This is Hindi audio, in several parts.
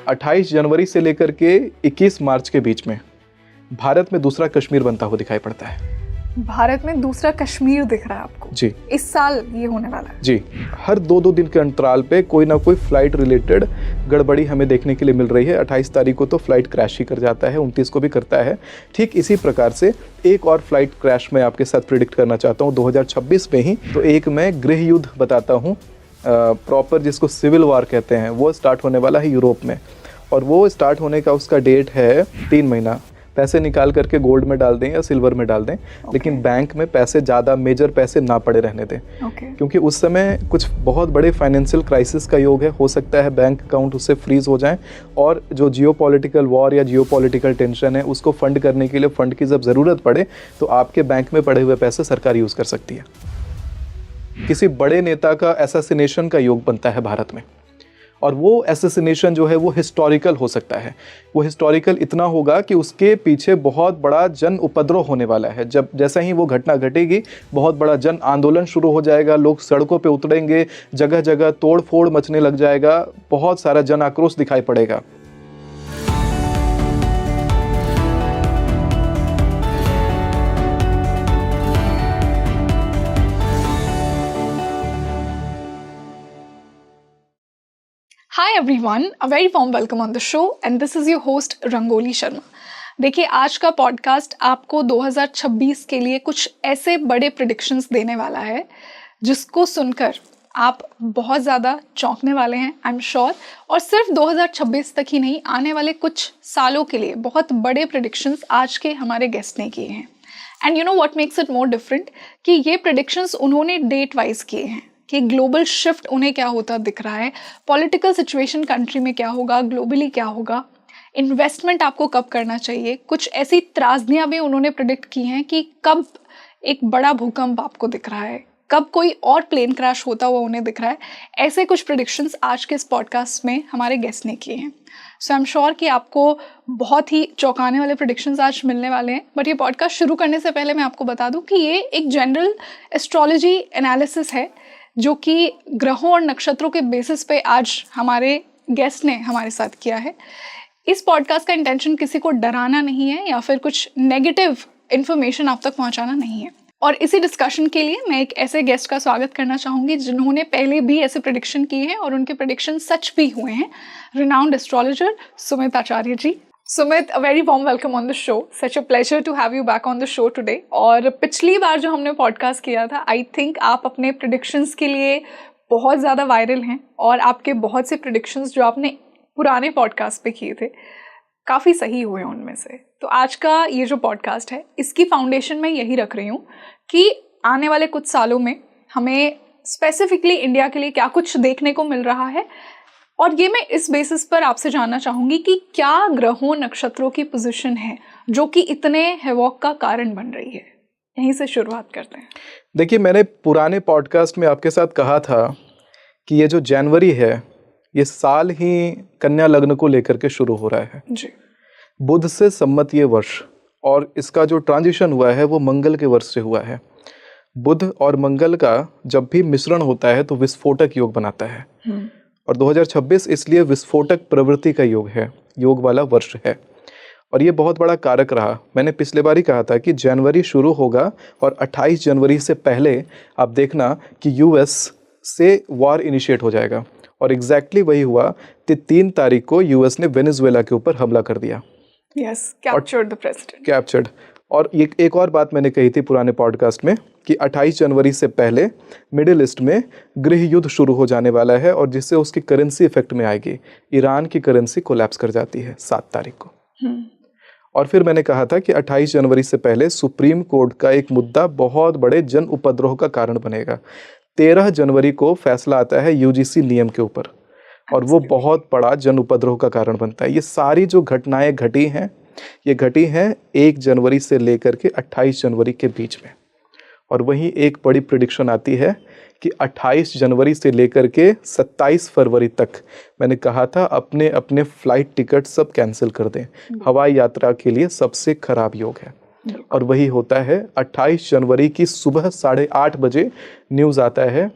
28 जनवरी से लेकर के 21 मार्च के बीच में भारत में दूसरा कश्मीर बनता हुआ दिखाई पड़ता है। भारत में दूसरा कश्मीर दिख रहा है आपको? जी, इस साल ये होने वाला है। जी, हर दो दिन के अंतराल पे कोई ना कोई फ्लाइट रिलेटेड गड़बड़ी हमें देखने के लिए मिल रही है। 28 तारीख को तो फ्लाइट क्रैश ही कर जाता है, 29 को भी करता है। ठीक इसी प्रकार से एक और फ्लाइट क्रैश मैं आपके साथ प्रिडिक्ट करना चाहता हूँ 2026 में ही। तो एक मैं गृह युद्ध बताता हूँ प्रॉपर, जिसको सिविल वॉर कहते हैं, वो स्टार्ट होने वाला है यूरोप में। और वो स्टार्ट होने का उसका डेट है 3 महीना। पैसे निकाल करके गोल्ड में डाल दें या सिल्वर में डाल दें, लेकिन बैंक में पैसे ज़्यादा मेजर पैसे ना पड़े रहने दें, क्योंकि उस समय कुछ बहुत बड़े फाइनेंशियल क्राइसिस का योग है। हो सकता है बैंक अकाउंट उससे फ्रीज हो जाएं और जो जियोपॉलिटिकल वॉर या जियोपॉलिटिकल टेंशन है उसको फंड करने के लिए फंड की जब ज़रूरत पड़े तो आपके बैंक में पड़े हुए पैसे सरकार यूज़ कर सकती है। किसी बड़े नेता का असैसिनेशन का योग बनता है भारत में, और वो असैसिनेशन जो है वो हिस्टोरिकल हो सकता है। वो हिस्टोरिकल इतना होगा कि उसके पीछे बहुत बड़ा जन उपद्रव होने वाला है। जब जैसा ही वो घटना घटेगी बहुत बड़ा जन आंदोलन शुरू हो जाएगा, लोग सड़कों पे उतरेंगे, जगह जगह तोड़ फोड़ मचने लग जाएगा, बहुत सारा जन आक्रोश दिखाई पड़ेगा। Hi everyone, a very warm welcome on the show and this is your host rangoli Sharma. देखिए, आज का पॉडकास्ट आपको 2026 के लिए कुछ ऐसे बड़े प्रेडिक्शंस देने वाला है जिसको सुनकर आप बहुत ज़्यादा चौंकने वाले हैं, आई एम श्योर। और सिर्फ 2026 तक ही नहीं, आने वाले कुछ सालों के लिए बहुत बड़े प्रेडिक्शंस आज के हमारे गेस्ट ने किए हैं। And you know what makes it more different कि ये प्रेडिक्शंस उन्होंने डेट वाइज किए हैं कि ग्लोबल शिफ्ट उन्हें क्या होता दिख रहा है, पॉलिटिकल सिचुएशन कंट्री में क्या होगा, ग्लोबली क्या होगा, इन्वेस्टमेंट आपको कब करना चाहिए। कुछ ऐसी त्रासदियाँ भी उन्होंने प्रेडिक्ट की हैं कि कब एक बड़ा भूकंप आपको दिख रहा है, कब कोई और प्लेन क्रैश होता हुआ उन्हें दिख रहा है। ऐसे कुछ प्रेडिक्शंस आज के इस पॉडकास्ट में हमारे गेस्ट ने किए हैं। सो आई एम श्योर कि आपको बहुत ही चौंकाने वाले प्रेडिक्शंस आज मिलने वाले हैं। बट ये पॉडकास्ट शुरू करने से पहले मैं आपको बता दूं कि ये एक जनरल एस्ट्रोलॉजी एनालिसिस है जो कि ग्रहों और नक्षत्रों के बेसिस पे आज हमारे गेस्ट ने हमारे साथ किया है। इस पॉडकास्ट का इंटेंशन किसी को डराना नहीं है या फिर कुछ नेगेटिव इन्फॉर्मेशन आप तक पहुंचाना नहीं है। और इसी डिस्कशन के लिए मैं एक ऐसे गेस्ट का स्वागत करना चाहूँगी जिन्होंने पहले भी ऐसे प्रेडिक्शन किए हैं और उनके प्रेडिक्शन सच भी हुए हैं। Renowned astrologer Sumit Acharya ji. Sumit, a very warm welcome on the show. Such a pleasure to have you back on the show today. और पिछली बार जो हमने पॉडकास्ट किया था, आई थिंक आप अपने प्रेडिक्शंस के लिए बहुत ज़्यादा वायरल हैं और आपके बहुत से प्रेडिक्शंस जो आपने पुराने पॉडकास्ट पे किए थे काफ़ी सही हुए उनमें से। तो आज का ये जो पॉडकास्ट है इसकी फाउंडेशन मैं यही रख रही हूँ कि आने वाले कुछ सालों में हमें स्पेसिफिकली इंडिया के लिए क्या कुछ देखने को मिल रहा है, और ये मैं इस बेसिस पर आपसे जानना चाहूँगी कि क्या ग्रहों नक्षत्रों की पोजीशन है जो कि इतने हैवॉक का कारण बन रही है। यहीं से शुरुआत करते हैं। देखिए, मैंने पुराने पॉडकास्ट में आपके साथ कहा था कि ये जो जनवरी है ये साल ही कन्या लग्न को लेकर के शुरू हो रहा है जी। बुध से सम्मत ये वर्ष, और इसका जो ट्रांजिशन हुआ है वो मंगल के वर्ष से हुआ है। बुध और मंगल का जब भी मिश्रण होता है तो विस्फोटक योग बनाता है, और 2026 इसलिए विस्फोटक प्रवृत्ति का योग है, योग वाला वर्ष है। और ये बहुत बड़ा कारक रहा। मैंने पिछले बार ही कहा था कि जनवरी शुरू होगा और 28 जनवरी से पहले आप देखना कि यूएस से वॉर इनिशिएट हो जाएगा, और एग्जैक्टली वही हुआ कि 3 तारीख को यूएस ने वेनेजुएला के ऊपर हमला कर दिया। Yes, captured the president. Captured. और ये एक और बात मैंने कही थी पुराने पॉडकास्ट में कि 28 जनवरी से पहले मिडिल ईस्ट में गृह युद्ध शुरू हो जाने वाला है, और जिससे उसकी करेंसी इफेक्ट में आएगी। ईरान की करेंसी कोलैप्स कर जाती है 7 तारीख को। और फिर मैंने कहा था कि 28 जनवरी से पहले सुप्रीम कोर्ट का एक मुद्दा बहुत बड़े जन उपद्रव का कारण बनेगा। 13 जनवरी को फैसला आता है यूजीसी नियम के ऊपर, और वो बहुत बड़ा जन उपद्रव का कारण बनता है। ये सारी जो घटनाएं घटी हैं ये घटी हैं 1 जनवरी से लेकर के 28 जनवरी के बीच में। और वहीं एक बड़ी प्रेडिक्शन आती है कि 28 जनवरी से लेकर के 27 फरवरी तक मैंने कहा था अपने अपने फ्लाइट टिकट सब कैंसिल कर दें। हवाई यात्रा के लिए सबसे खराब योग है। और वही होता है। 28 जनवरी की सुबह 8:30 बजे न्यूज़ आता है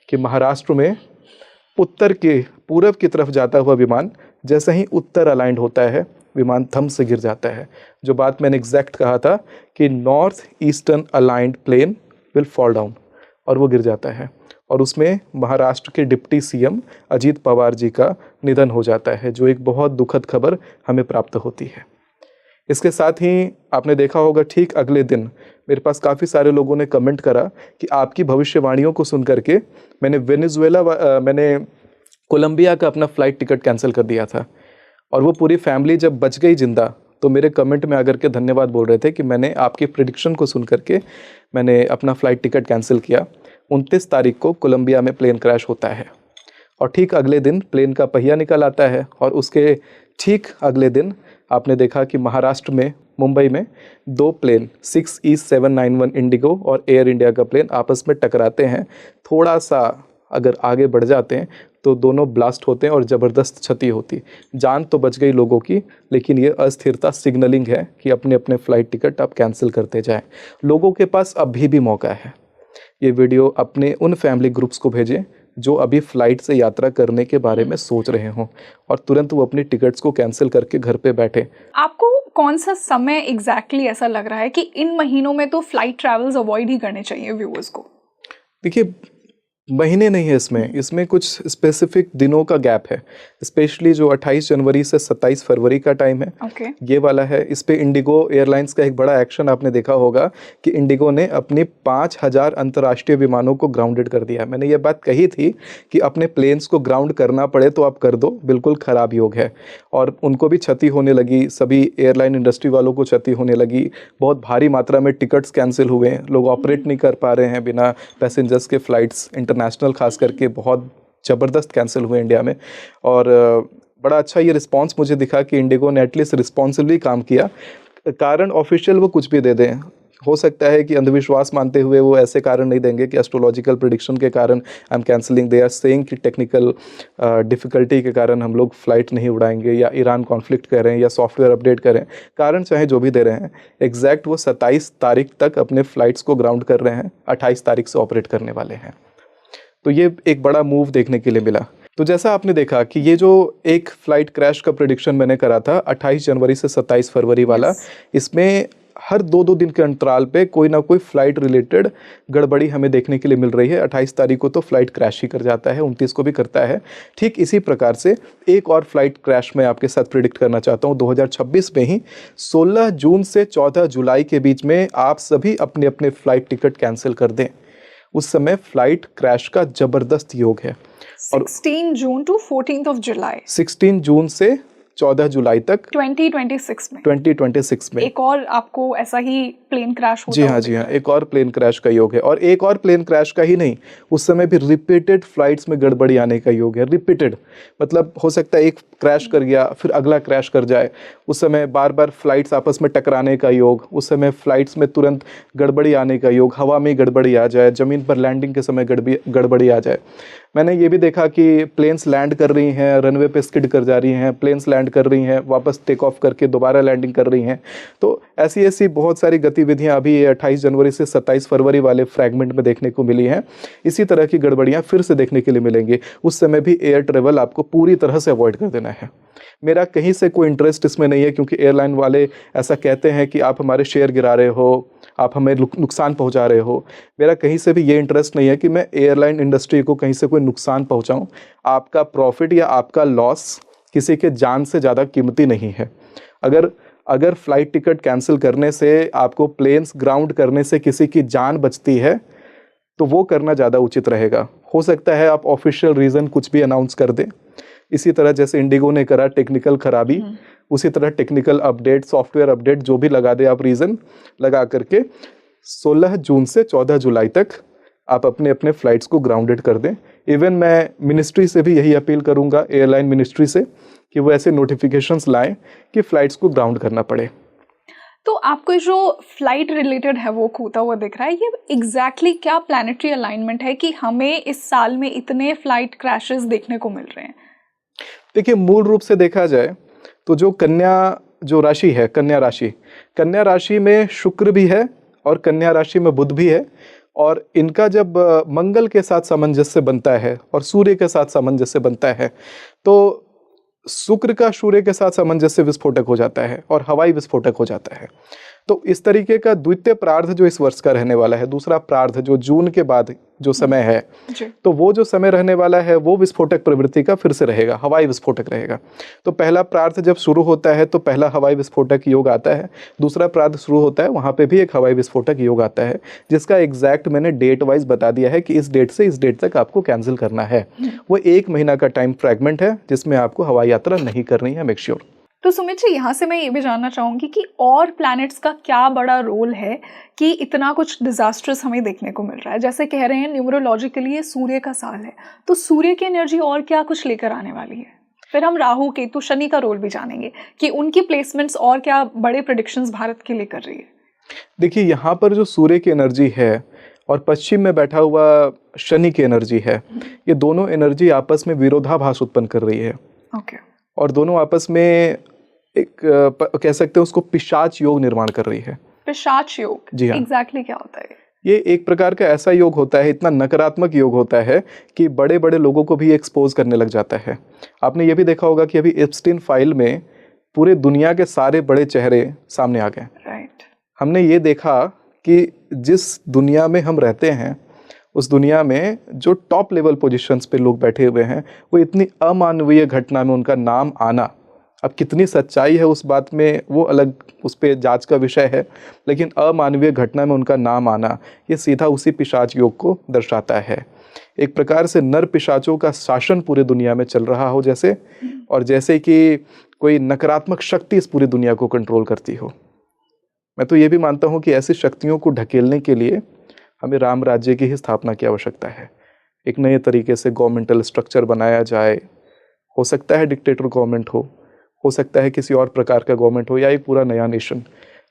कि महाराष्ट्र में उत्तर के पूरब की तरफ जाता हुआ विमान जैसे ही उत्तर अलाइंड होता है विमान थम से गिर जाता है। जो बात मैंने एग्जैक्ट कहा था कि north eastern aligned plane will fall down, और वो गिर जाता है, और उसमें महाराष्ट्र के डिप्टी सीएम अजीत पवार जी का निधन हो जाता है, जो एक बहुत दुखद खबर हमें प्राप्त होती है। इसके साथ ही आपने देखा होगा ठीक अगले दिन मेरे पास काफ़ी सारे लोगों ने कमेंट करा कि आपकी भविष्यवाणियों को सुन करके मैंने कोलंबिया का अपना फ़्लाइट टिकट कैंसिल कर दिया था, और वो पूरी फैमिली जब बच गई जिंदा तो मेरे कमेंट में आकर के धन्यवाद बोल रहे थे कि मैंने आपकी प्रिडिक्शन को सुन करके मैंने अपना फ़्लाइट टिकट कैंसिल किया। 29 तारीख को कोलंबिया में प्लेन क्रैश होता है, और ठीक अगले दिन प्लेन का पहिया निकल आता है, और उसके ठीक अगले दिन आपने देखा कि महाराष्ट्र में मुंबई में 2 प्लेन 6E791 इंडिगो और एयर इंडिया का प्लेन आपस में टकराते हैं। थोड़ा सा अगर आगे बढ़ जाते हैं तो दोनों ब्लास्ट होते हैं और ज़बरदस्त क्षति होती। जान तो बच गई लोगों की, लेकिन ये अस्थिरता सिग्नलिंग है कि अपने अपने फ़्लाइट टिकट आप कैंसिल करते जाएं। लोगों के पास अभी भी मौका है। ये वीडियो अपने उन फैमिली ग्रुप्स को भेजें जो अभी फ़्लाइट से यात्रा करने के बारे में सोच रहे हों, और तुरंत वो अपनी टिकट्स को कैंसिल करके घर पे बैठे। आपको कौन सा समय एग्जैक्टली ऐसा लग रहा है कि इन महीनों में तो फ्लाइट ट्रैवल्स अवॉइड ही करने चाहिए व्यूअर्स को? देखिए, महीने नहीं है इसमें कुछ स्पेसिफिक दिनों का गैप है। स्पेशली जो 28 जनवरी से 27 फरवरी का टाइम है, ये वाला है। इस पे इंडिगो एयरलाइंस का एक बड़ा एक्शन आपने देखा होगा कि इंडिगो ने अपनी 5000 अंतर्राष्ट्रीय विमानों को ग्राउंडेड कर दिया। मैंने ये बात कही थी कि अपने प्लेन्स को ग्राउंड करना पड़े तो आप कर दो, बिल्कुल ख़राब योग है। और उनको भी क्षति होने लगी, सभी एयरलाइन इंडस्ट्री वालों को क्षति होने लगी। बहुत भारी मात्रा में टिकट्स कैंसिल हुए, लोग ऑपरेट नहीं कर पा रहे हैं बिना पैसेंजर्स के फ़्लाइट्स। इंटरनेशनल खास करके बहुत ज़बरदस्त कैंसिल हुए इंडिया में, और बड़ा अच्छा ये रिस्पांस मुझे दिखा कि इंडिगो ने एटलीस्ट रिस्पॉन्सिबली काम किया। कारण ऑफिशियल वो कुछ भी दे दें, हो सकता है कि अंधविश्वास मानते हुए वो ऐसे कारण नहीं देंगे कि एस्ट्रोलॉजिकल प्रेडिक्शन के कारण I am cancelling. They are saying कि टेक्निकल डिफ़िकल्टी के कारण हम लोग फ़्लाइट नहीं उड़ाएंगे, या ईरान कॉन्फ्लिक्ट करें, या सॉफ्टवेयर अपडेट करें। कारण चाहे जो भी दे रहे हैं, एग्जैक्ट वो 27 तारीख तक अपने फ़्लाइट्स को ग्राउंड कर रहे हैं, 28 तारीख से ऑपरेट करने वाले हैं। तो ये एक बड़ा मूव देखने के लिए मिला। तो जैसा आपने देखा कि ये जो एक फ़्लाइट क्रैश का प्रेडिक्शन मैंने करा था 28 जनवरी से 27 फरवरी वाला, इसमें हर 2-2 दिन के अंतराल पे कोई ना कोई फ़्लाइट रिलेटेड गड़बड़ी हमें देखने के लिए मिल रही है। 28 तारीख को तो फ़्लाइट क्रैश ही कर जाता है, 29 को भी करता है। ठीक इसी प्रकार से एक और फ़्लाइट क्रैश मैं आपके साथ प्रेडिक्ट करना चाहता हूँ 2026 में ही। 16 जून से 14 जुलाई के बीच में आप सभी अपने अपने फ़्लाइट टिकट कैंसिल कर दें। उस समय फ्लाइट क्रैश का जबरदस्त योग है। 16 जून टू 14th ऑफ जुलाई, 16 जून से 14 जुलाई तक 2026 में एक और आपको ऐसा ही प्लेन क्रैश होता जी हाँ, एक और प्लेन क्रैश का योग है। और एक और प्लेन क्रैश का ही नहीं, उस समय भी रिपीटेड फ्लाइट्स में गड़बड़ी आने का योग है। रिपीटेड मतलब हो सकता है एक क्रैश कर गया, फिर अगला क्रैश कर जाए। उस समय बार बार फ्लाइट्स आपस में टकराने का योग, उस समय फ्लाइट्स में तुरंत गड़बड़ी आने का योग, हवा में गड़बड़ी आ जाए, ज़मीन पर लैंडिंग के समय गड़बड़ी आ जाए। मैंने ये भी देखा कि प्लेन्स लैंड कर रही हैं, रनवे पे स्किड कर जा रही हैं, प्लेन्स लैंड कर रही हैं, वापस टेक ऑफ करके दोबारा लैंडिंग कर रही हैं। तो ऐसी बहुत सारी गतिविधियां अभी 28 जनवरी से 27 फरवरी वाले फ्रैगमेंट में देखने को मिली हैं। इसी तरह की गड़बड़ियां फिर से देखने के लिए मिलेंगी। उस समय भी एयर ट्रेवल आपको पूरी तरह से अवॉइड कर देना है। मेरा कहीं से कोई इंटरेस्ट इसमें नहीं है, क्योंकि एयरलाइन वाले ऐसा कहते हैं कि आप हमारे शेयर गिरा रहे हो, आप हमें नुकसान पहुंचा रहे हो। मेरा कहीं से भी ये इंटरेस्ट नहीं है कि मैं एयरलाइन इंडस्ट्री को कहीं से कोई नुकसान पहुंचाऊं। आपका प्रॉफिट या आपका लॉस किसी के जान से ज़्यादा कीमती नहीं है। अगर फ्लाइट टिकट कैंसिल करने से, आपको प्लेन्स ग्राउंड करने से किसी की जान बचती है तो वो करना ज़्यादा उचित रहेगा। हो सकता है आप ऑफिशियल रीज़न कुछ भी अनाउंस कर दें, इसी तरह जैसे इंडिगो ने करा टेक्निकल खराबी, उसी तरह टेक्निकल अपडेट, सॉफ्टवेयर अपडेट जो भी लगा दे आप रीज़न लगा करके 16 जून से 14 जुलाई तक आप अपने अपने फ़्लाइट्स को ग्राउंडेड कर दें। इवन मैं मिनिस्ट्री से भी यही अपील करूंगा, एयरलाइन मिनिस्ट्री से, कि वो ऐसे नोटिफिकेशंस लाएं कि फ़्लाइट्स को ग्राउंड करना पड़े। तो आपको जो फ्लाइट रिलेटेड है वो खोता हुआ दिख रहा है, ये एग्जैक्टली क्या प्लैनेटरी अलाइनमेंट है कि हमें इस साल में इतने फ्लाइट क्रैशेस देखने को मिल रहे हैं? देखिए, मूल रूप से देखा जाए तो जो राशि है, कन्या राशि में शुक्र भी है और कन्या राशि में बुध भी है। और इनका जब मंगल के साथ सामंजस्य बनता है और सूर्य के साथ सामंजस्य बनता है तो शुक्र का सूर्य के साथ सामंजस्य विस्फोटक हो जाता है और हवाई विस्फोटक हो जाता है। तो इस तरीके का द्वितीय प्रार्ध जो इस वर्ष का रहने वाला है, दूसरा प्रार्ध जो जून के बाद जो समय है, तो वो जो समय रहने वाला है वो विस्फोटक प्रवृत्ति का फिर से रहेगा, हवाई विस्फोटक रहेगा। तो पहला प्रार्ध जब शुरू होता है तो पहला हवाई विस्फोटक योग आता है, दूसरा प्रार्ध शुरू होता है वहाँ पे भी एक हवाई विस्फोटक योग आता है, जिसका एग्जैक्ट मैंने डेट वाइज बता दिया है कि इस डेट से इस डेट तक आपको कैंसिल करना है। वो 1 महीना का टाइम फ्रैगमेंट है जिसमें आपको हवाई यात्रा नहीं करनी है, मेक श्योर। तो सुमित जी, यहाँ से मैं ये भी जानना चाहूँगी कि और प्लैनेट्स का क्या बड़ा रोल है कि इतना कुछ डिजास्टर्स हमें देखने को मिल रहा है। जैसे कह रहे हैं न्यूमरोलॉजिकली ये सूर्य का साल है, तो सूर्य की एनर्जी और क्या कुछ लेकर आने वाली है। फिर हम राहु केतु शनि का रोल भी जानेंगे कि उनकी प्लेसमेंट्स और क्या बड़े प्रेडिक्शंस भारत के लिए कर रही है। देखिए, यहाँ पर जो सूर्य की एनर्जी है और पश्चिम में बैठा हुआ शनि की एनर्जी है, ये दोनों एनर्जी आपस में विरोधाभास उत्पन्न कर रही है। ओके। और दोनों आपस में एक कह सकते हैं उसको पिशाच योग निर्माण कर रही है। पिशाच योग, जी हाँ। एग्जैक्टली क्या होता है? ये एक प्रकार का ऐसा योग होता है, इतना नकारात्मक योग होता है कि बड़े बड़े लोगों को भी एक्सपोज करने लग जाता है। आपने ये भी देखा होगा कि अभी एप्स्टीन फाइल में पूरे दुनिया के सारे बड़े चेहरे सामने आ गए। राइट। हमने ये देखा कि जिस दुनिया में हम रहते हैं उस दुनिया में जो टॉप लेवल पोजीशंस पे लोग बैठे हुए हैं, वो इतनी अमानवीय घटना में उनका नाम आना, अब कितनी सच्चाई है उस बात में वो अलग, उस पर जांच का विषय है, लेकिन अमानवीय घटना में उनका नाम आना ये सीधा उसी पिशाच योग को दर्शाता है। एक प्रकार से नर पिशाचों का शासन पूरे दुनिया में चल रहा हो जैसे, और जैसे कि कोई नकारात्मक शक्ति इस पूरी दुनिया को कंट्रोल करती हो। मैं तो ये भी मानता हूँ कि ऐसी शक्तियों को ढकेलने के लिए हमें राम राज्य की ही स्थापना की आवश्यकता है। एक नए तरीके से गवर्नमेंटल स्ट्रक्चर बनाया जाए, हो सकता है डिक्टेटर गवर्नमेंट हो सकता है किसी और प्रकार का गवर्नमेंट हो, या एक पूरा नया नेशन,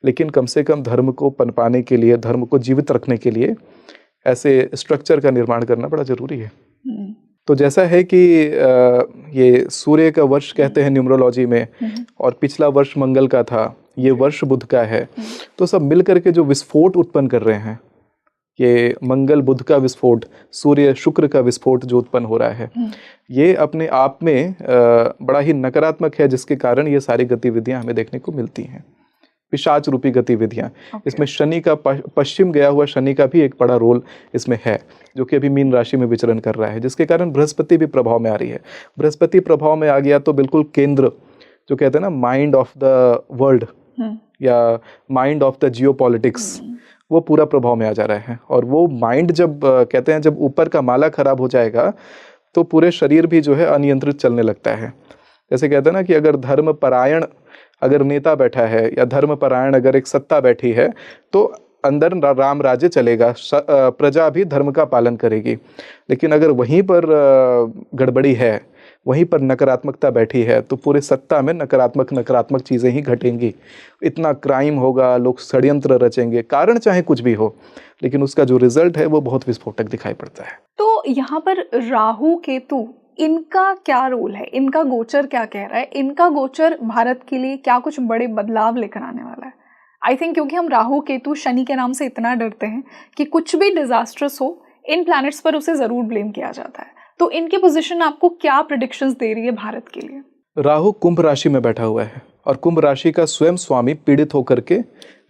लेकिन कम से कम धर्म को पनपाने के लिए, धर्म को जीवित रखने के लिए ऐसे स्ट्रक्चर का निर्माण करना बड़ा ज़रूरी है। तो जैसा है कि ये सूर्य का वर्ष कहते हैं न्यूमरोलॉजी में, और पिछला वर्ष मंगल का था, ये वर्ष बुध का है, तो सब मिल करके जो विस्फोट उत्पन्न कर रहे हैं, ये मंगल बुध का विस्फोट, सूर्य शुक्र का विस्फोट जो उत्पन्न हो रहा है, ये अपने आप में बड़ा ही नकारात्मक है, जिसके कारण ये सारी गतिविधियां हमें देखने को मिलती हैं, पिशाच रूपी गतिविधियां। इसमें शनि का, पश्चिम गया हुआ शनि का भी एक बड़ा रोल इसमें है, जो कि अभी मीन राशि में विचरण कर रहा है, जिसके कारण बृहस्पति भी प्रभाव में आ रही है। बृहस्पति प्रभाव में आ गया तो बिल्कुल केंद्र, जो कहते हैं ना माइंड ऑफ द वर्ल्ड या माइंड ऑफ द जियोपॉलिटिक्स, वो पूरा प्रभाव में आ जा रहा है। और वो माइंड जब कहते हैं, जब ऊपर का माला खराब हो जाएगा तो पूरे शरीर भी जो है अनियंत्रित चलने लगता है। जैसे कहते हैं ना कि अगर धर्मपरायण अगर नेता बैठा है, या धर्मपरायण अगर एक सत्ता बैठी है, तो अंदर राम राज्य चलेगा, प्रजा भी धर्म का पालन करेगी। लेकिन अगर वहीं पर गड़बड़ी है, वहीं पर नकारात्मकता बैठी है, तो पूरे सत्ता में नकारात्मक चीज़ें ही घटेंगी। इतना क्राइम होगा, लोग षड्यंत्र रचेंगे, कारण चाहे कुछ भी हो, लेकिन उसका जो रिजल्ट है वो बहुत विस्फोटक दिखाई पड़ता है। तो यहाँ पर राहु केतु, इनका क्या रोल है? इनका गोचर क्या कह रहा है? इनका गोचर भारत के लिए क्या कुछ बड़े बदलाव लेकर आने वाला है? आई थिंक क्योंकि हम राहु केतु शनि के नाम से इतना डरते हैं कि कुछ भी डिजास्टर्स हो, इन प्लैनेट्स पर उसे जरूर ब्लेम किया जाता है। तो इनकी पोजीशन आपको क्या प्रेडिक्शंस दे रही है भारत के लिए? राहु कुंभ राशि में बैठा हुआ है, और कुंभ राशि का स्वयं स्वामी पीड़ित होकर के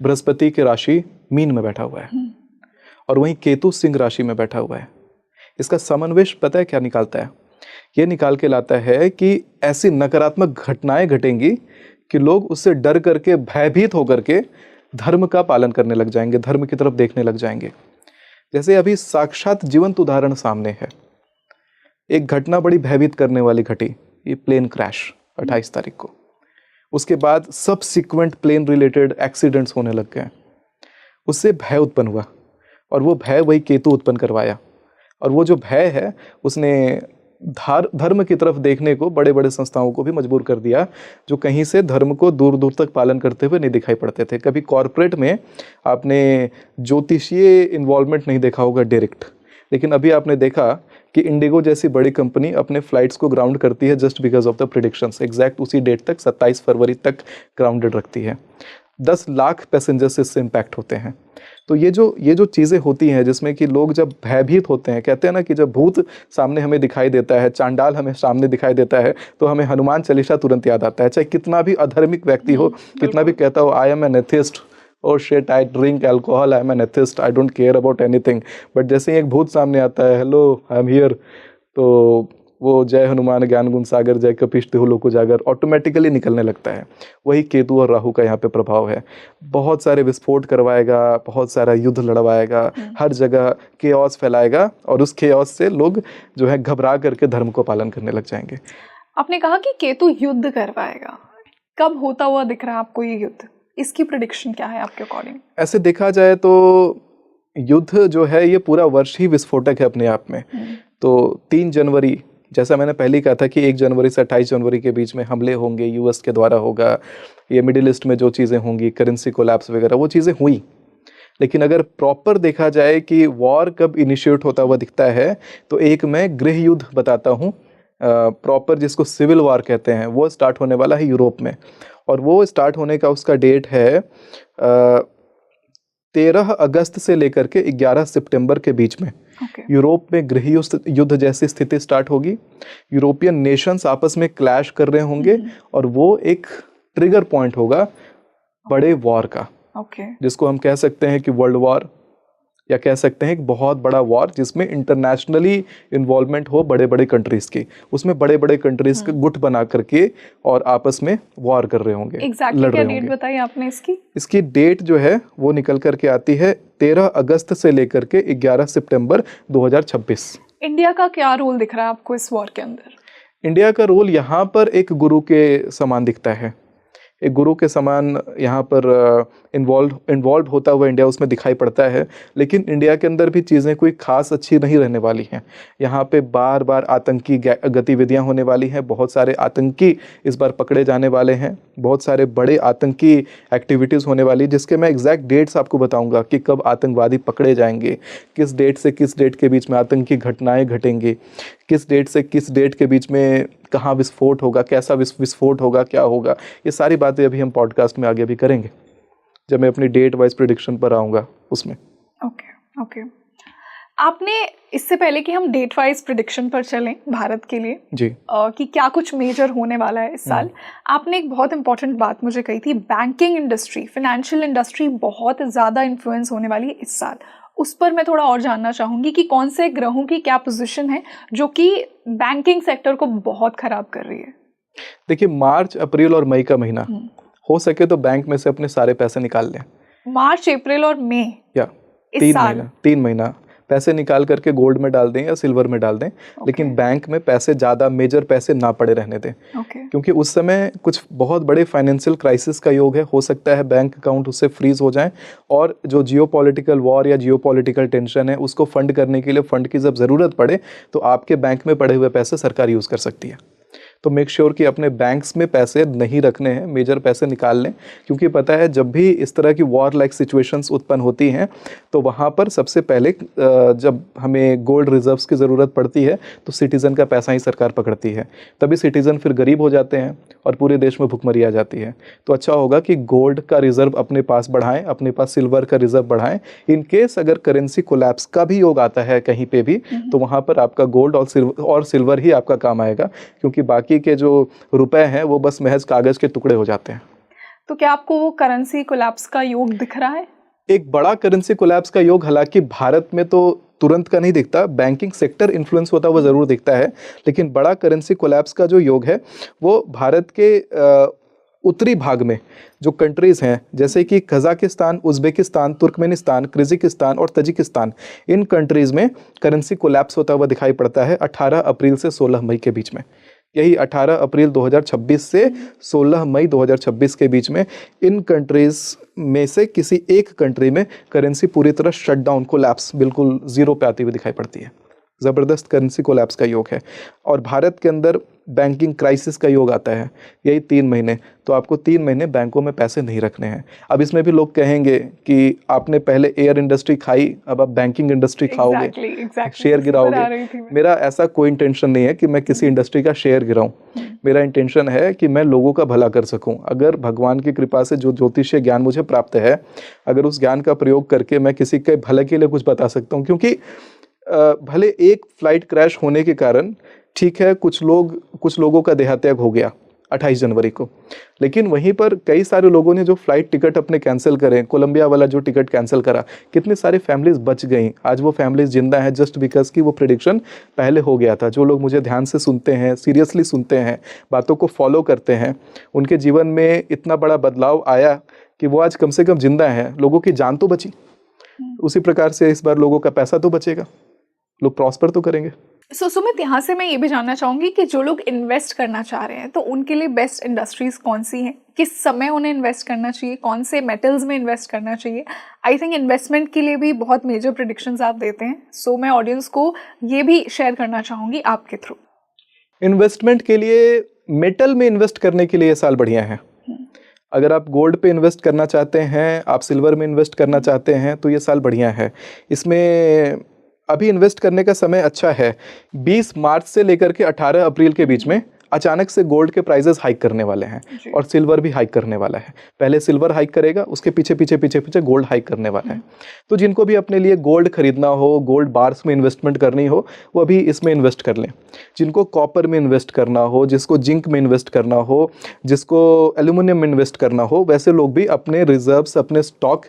बृहस्पति की राशि मीन में बैठा हुआ है, और वहीं केतु सिंह राशि में बैठा हुआ है। इसका समन्वय पता है क्या निकालता है? ये निकाल के लाता है कि ऐसी नकारात्मक घटनाएं घटेंगी कि लोग उससे डर करके, भयभीत होकर के धर्म का पालन करने लग जाएंगे, धर्म की तरफ देखने लग जाएंगे। जैसे अभी साक्षात जीवंत उदाहरण सामने है, एक घटना बड़ी भयभीत करने वाली घटी, ये प्लेन क्रैश 28 तारीख को। उसके बाद सबसिक्वेंट प्लेन रिलेटेड एक्सीडेंट्स होने लग गए, उससे भय उत्पन्न हुआ, और वो भय वही केतु उत्पन्न करवाया। और वो जो भय है उसने धर्म की तरफ देखने को बड़े बड़े संस्थाओं को भी मजबूर कर दिया, जो कहीं से धर्म को दूर दूर तक पालन करते हुए नहीं दिखाई पड़ते थे। कभी कॉरपोरेट में आपने ज्योतिषीय इन्वॉल्वमेंट नहीं देखा होगा डायरेक्ट, लेकिन अभी आपने देखा कि इंडिगो जैसी बड़ी कंपनी अपने फ्लाइट्स को ग्राउंड करती है just because of the predictions. Exact उसी डेट तक, 27 फरवरी तक ग्राउंडेड रखती है। 10 लाख पैसेंजर्स इससे इम्पैक्ट होते हैं। तो ये जो चीज़ें होती हैं जिसमें कि लोग जब भयभीत होते हैं, कहते हैं ना कि जब भूत सामने हमें दिखाई देता है, चांडाल हमें सामने दिखाई देता है, तो हमें हनुमान चालीसा तुरंत याद आता है। चाहे कितना भी अधार्मिक व्यक्ति हो, कितना भी कहता हो आई एम एन एथिस्ट, और shit I drink alcohol, I am an atheist, I don't care about anything, but जैसे ही एक भूत सामने आता है, हेलो आई एम हियर, तो वो जय हनुमान ज्ञान गुण सागर, जय कपीश तिहु लोक उजागर ऑटोमेटिकली निकलने लगता है। वही केतु और राहु का यहाँ पे प्रभाव है। बहुत सारे विस्फोट करवाएगा, बहुत सारा युद्ध लड़वाएगा, हर जगह केओस फैलाएगा, और उस केओस से लोग जो है घबरा करके धर्म को पालन करने लग जाएंगे। आपने कहा कि केतु युद्ध करवाएगा, कब होता हुआ दिख रहा है आपको ये युद्ध? इसकी प्रेडिक्शन क्या है आपके अकॉर्डिंग? ऐसे देखा जाए तो युद्ध जो है ये पूरा वर्ष ही विस्फोटक है अपने आप में। तो 3 जनवरी, जैसा मैंने पहले ही कहा था कि 1 जनवरी से 28 जनवरी के बीच में हमले होंगे, यूएस के द्वारा होगा, ये मिडिल ईस्ट में जो चीज़ें होंगी, करेंसी कोलैप्स वगैरह, वो चीज़ें हुई। लेकिन अगर प्रॉपर देखा जाए कि वॉर कब इनिशिएट होता हुआ दिखता है, तो एक मैं गृह युद्ध बताता हूँ, प्रॉपर जिसको सिविल वॉर कहते हैं, वो स्टार्ट होने वाला है यूरोप में। और वो स्टार्ट होने का उसका डेट है 13 अगस्त से लेकर के 11 सितंबर के बीच में। यूरोप में गृह युद्ध जैसी स्थिति स्टार्ट होगी। यूरोपियन नेशंस आपस में क्लैश कर रहे होंगे, और वो एक ट्रिगर पॉइंट होगा बड़े वॉर का, जिसको हम कह सकते हैं कि वर्ल्ड वॉर, या कह सकते हैं एक बहुत बड़ा वॉर जिसमें इंटरनेशनली इन्वॉल्वमेंट हो बड़े बड़े कंट्रीज की। उसमें बड़े बड़े कंट्रीज के गुट बना करके और आपस में वॉर कर रहे होंगे, लड़ रहे होंगे। डेट बताई आपने इसकी डेट जो है वो निकल करके आती है 13 अगस्त से लेकर के 11 सितंबर 2026। इंडिया का क्या रोल दिख रहा है आपको इस वॉर के अंदर? इंडिया का रोल यहाँ पर एक गुरु के समान दिखता है। एक गुरु के समान यहाँ पर इन्वॉल्व होता हुआ इंडिया उसमें दिखाई पड़ता है। लेकिन इंडिया के अंदर भी चीज़ें कोई खास अच्छी नहीं रहने वाली हैं। यहाँ पे बार बार आतंकी गतिविधियाँ होने वाली हैं। बहुत सारे आतंकी इस बार पकड़े जाने वाले हैं। बहुत सारे बड़े आतंकी एक्टिविटीज़ होने वाली, जिसके मैं एग्जैक्ट डेट्स आपको बताऊँगा कि कब आतंकवादी पकड़े जाएंगे, किस डेट से किस डेट के बीच में आतंकी घटनाएँ घटेंगी, किस डेट से किस डेट के बीच में कहाँ विस्फोट होगा, कैसा विस्फोट होगा, क्या होगा। ये सारी बातें अभी हम पॉडकास्ट में आगे भी करेंगे, जब मैं अपनी डेट वाइज प्रेडिक्शन पर आऊँगा उसमें। ओके। आपने इससे पहले कि हम डेट वाइज प्रेडिक्शन पर चलें भारत के लिए जी, कि क्या कुछ मेजर होने वाला है इस साल, आपने एक बहुत इंपॉर्टेंट बात मुझे कही थी, बैंकिंग इंडस्ट्री, फाइनेंशियल इंडस्ट्री बहुत ज़्यादा इन्फ्लुएंस होने वाली है इस साल। उस पर मैं थोड़ा और जानना चाहूँगी कि कौन से ग्रहों की क्या पोजीशन है जो कि बैंकिंग सेक्टर को बहुत ख़राब कर रही है। देखिए, मार्च, अप्रैल और मई का महीना हो सके तो बैंक में से अपने सारे पैसे निकाल लें। मार्च, अप्रैल और मई, या 3 महीना पैसे निकाल करके गोल्ड में डाल दें या सिल्वर में डाल दें। लेकिन बैंक में पैसे ज़्यादा मेजर पैसे ना पड़े रहने दें। क्योंकि उस समय कुछ बहुत बड़े फाइनेंशियल क्राइसिस का योग है। हो सकता है बैंक अकाउंट उससे फ्रीज हो जाएं, और जो जियोपॉलिटिकल वॉर या जियोपॉलिटिकल टेंशन है उसको फंड करने के लिए, फंड की जब ज़रूरत पड़े तो आपके बैंक में पड़े हुए पैसे सरकार यूज़ कर सकती है। तो मेक श्योर कि अपने बैंक्स में पैसे नहीं रखने हैं, मेजर पैसे निकाल लें। क्योंकि पता है जब भी इस तरह की वॉर लाइक सिचुएशंस उत्पन्न होती हैं तो वहाँ पर सबसे पहले जब हमें गोल्ड रिजर्व्स की ज़रूरत पड़ती है तो सिटीज़न का पैसा ही सरकार पकड़ती है। तभी सिटीज़न फिर गरीब हो जाते हैं और पूरे देश में भुखमरी आ जाती है। तो अच्छा होगा कि गोल्ड का रिजर्व अपने पास बढ़ाएं, अपने पास सिल्वर का रिजर्व बढ़ाएं। इन केस अगर करेंसी कोलैप्स का भी योग आता है कहीं पे भी, तो वहाँ पर आपका गोल्ड और सिल्वर ही आपका काम आएगा। क्योंकि बाकी के जो रुपए हैं वो बस महज कागज के टुकड़े हो जाते हैं। तो क्या आपको वो करेंसी कोलैप्स का योग दिख रहा है? एक बड़ा करेंसी कोलैप्स का योग हालांकि भारत में तो तुरंत का नहीं दिखता, बैंकिंग सेक्टर इन्फ्लुएंस होता हुआ जरूर दिखता है। लेकिन बड़ा करेंसी कोलैप्स का जो योग है वो भारत के उत्तरी भाग में जो कंट्रीज़ हैं, जैसे कि कजाकिस्तान, उज़्बेकिस्तान, तुर्कमेनिस्तान, किर्गिज़स्तान और तजिकिस्तान, इन कंट्रीज़ में करेंसी कोलैप्स होता हुआ दिखाई पड़ता है 18 अप्रैल से 16 मई के बीच में। यही 18 अप्रैल 2026 से 16 मई 2026 के बीच में इन कंट्रीज़ में से किसी एक कंट्री में करेंसी पूरी तरह शटडाउन, कोलैप्स, बिल्कुल ज़ीरो पे आती हुई दिखाई पड़ती है। ज़बरदस्त करेंसी कोलैप्स का योग है। और भारत के अंदर बैंकिंग क्राइसिस का योग आता है यही 3 महीने। तो आपको 3 महीने बैंकों में पैसे नहीं रखने हैं। अब इसमें भी लोग कहेंगे कि आपने पहले एयर इंडस्ट्री खाई, अब आप बैंकिंग इंडस्ट्री खाओगे, शेयर गिराओगे। मेरा ऐसा कोई इंटेंशन नहीं है कि मैं किसी इंडस्ट्री का शेयर गिराऊं। मेरा इंटेंशन है कि मैं लोगों का भला कर सकूं। अगर भगवान की कृपा से जो ज्योतिषीय ज्ञान मुझे प्राप्त है, अगर उस ज्ञान का प्रयोग करके मैं किसी के भले के लिए कुछ बता सकता हूं, क्योंकि भले एक फ्लाइट क्रैश होने के कारण ठीक है कुछ लोगों का देहात्याग हो गया 28 जनवरी को, लेकिन वहीं पर कई सारे लोगों ने जो फ्लाइट टिकट अपने कैंसिल करे, कोलंबिया वाला जो टिकट कैंसिल करा, कितनी सारी फैमिलीज बच गई। आज वो फैमिलीज जिंदा हैं जस्ट बिकॉज कि वो प्रेडिक्शन पहले हो गया था। जो लोग मुझे ध्यान से सुनते हैं, सीरियसली सुनते हैं, बातों को फॉलो करते हैं, उनके जीवन में इतना बड़ा बदलाव आया कि वो आज कम से कम जिंदा हैं। लोगों की जान तो बची, उसी प्रकार से इस बार लोगों का पैसा तो बचेगा, लोग प्रॉस्पर तो करेंगे। सुमित, यहाँ से मैं ये भी जानना चाहूँगी कि जो लोग इन्वेस्ट करना चाह रहे हैं तो उनके लिए बेस्ट इंडस्ट्रीज कौन सी हैं, किस समय उन्हें इन्वेस्ट करना चाहिए, कौन से मेटल्स में इन्वेस्ट करना चाहिए। आई थिंक इन्वेस्टमेंट के लिए भी बहुत मेजर प्रेडिक्शंस आप देते हैं, सो मैं ऑडियंस को ये भी शेयर करना चाहूँगी आपके थ्रू। इन्वेस्टमेंट के लिए मेटल में इन्वेस्ट करने के लिए ये साल बढ़िया है। अगर आप गोल्ड पे इन्वेस्ट करना चाहते हैं, आप सिल्वर में इन्वेस्ट करना चाहते हैं, तो ये साल बढ़िया है। इसमें अभी इन्वेस्ट करने का समय अच्छा है। 20 मार्च से लेकर के 18 अप्रैल के बीच में अचानक से गोल्ड के प्राइसेस हाइक करने वाले हैं और सिल्वर भी हाइक करने वाला है। पहले सिल्वर हाइक करेगा, उसके पीछे पीछे पीछे पीछे गोल्ड हाइक करने वाला है। तो जिनको भी अपने लिए गोल्ड खरीदना हो, गोल्ड बार्स में इन्वेस्टमेंट करनी हो, वो अभी इसमें इन्वेस्ट कर लें। जिनको कॉपर में इन्वेस्ट करना हो, जिसको जिंक में इन्वेस्ट करना हो, जिसको एल्यूमिनियम में इन्वेस्ट करना हो, वैसे लोग भी अपने रिजर्व्स, अपने स्टॉक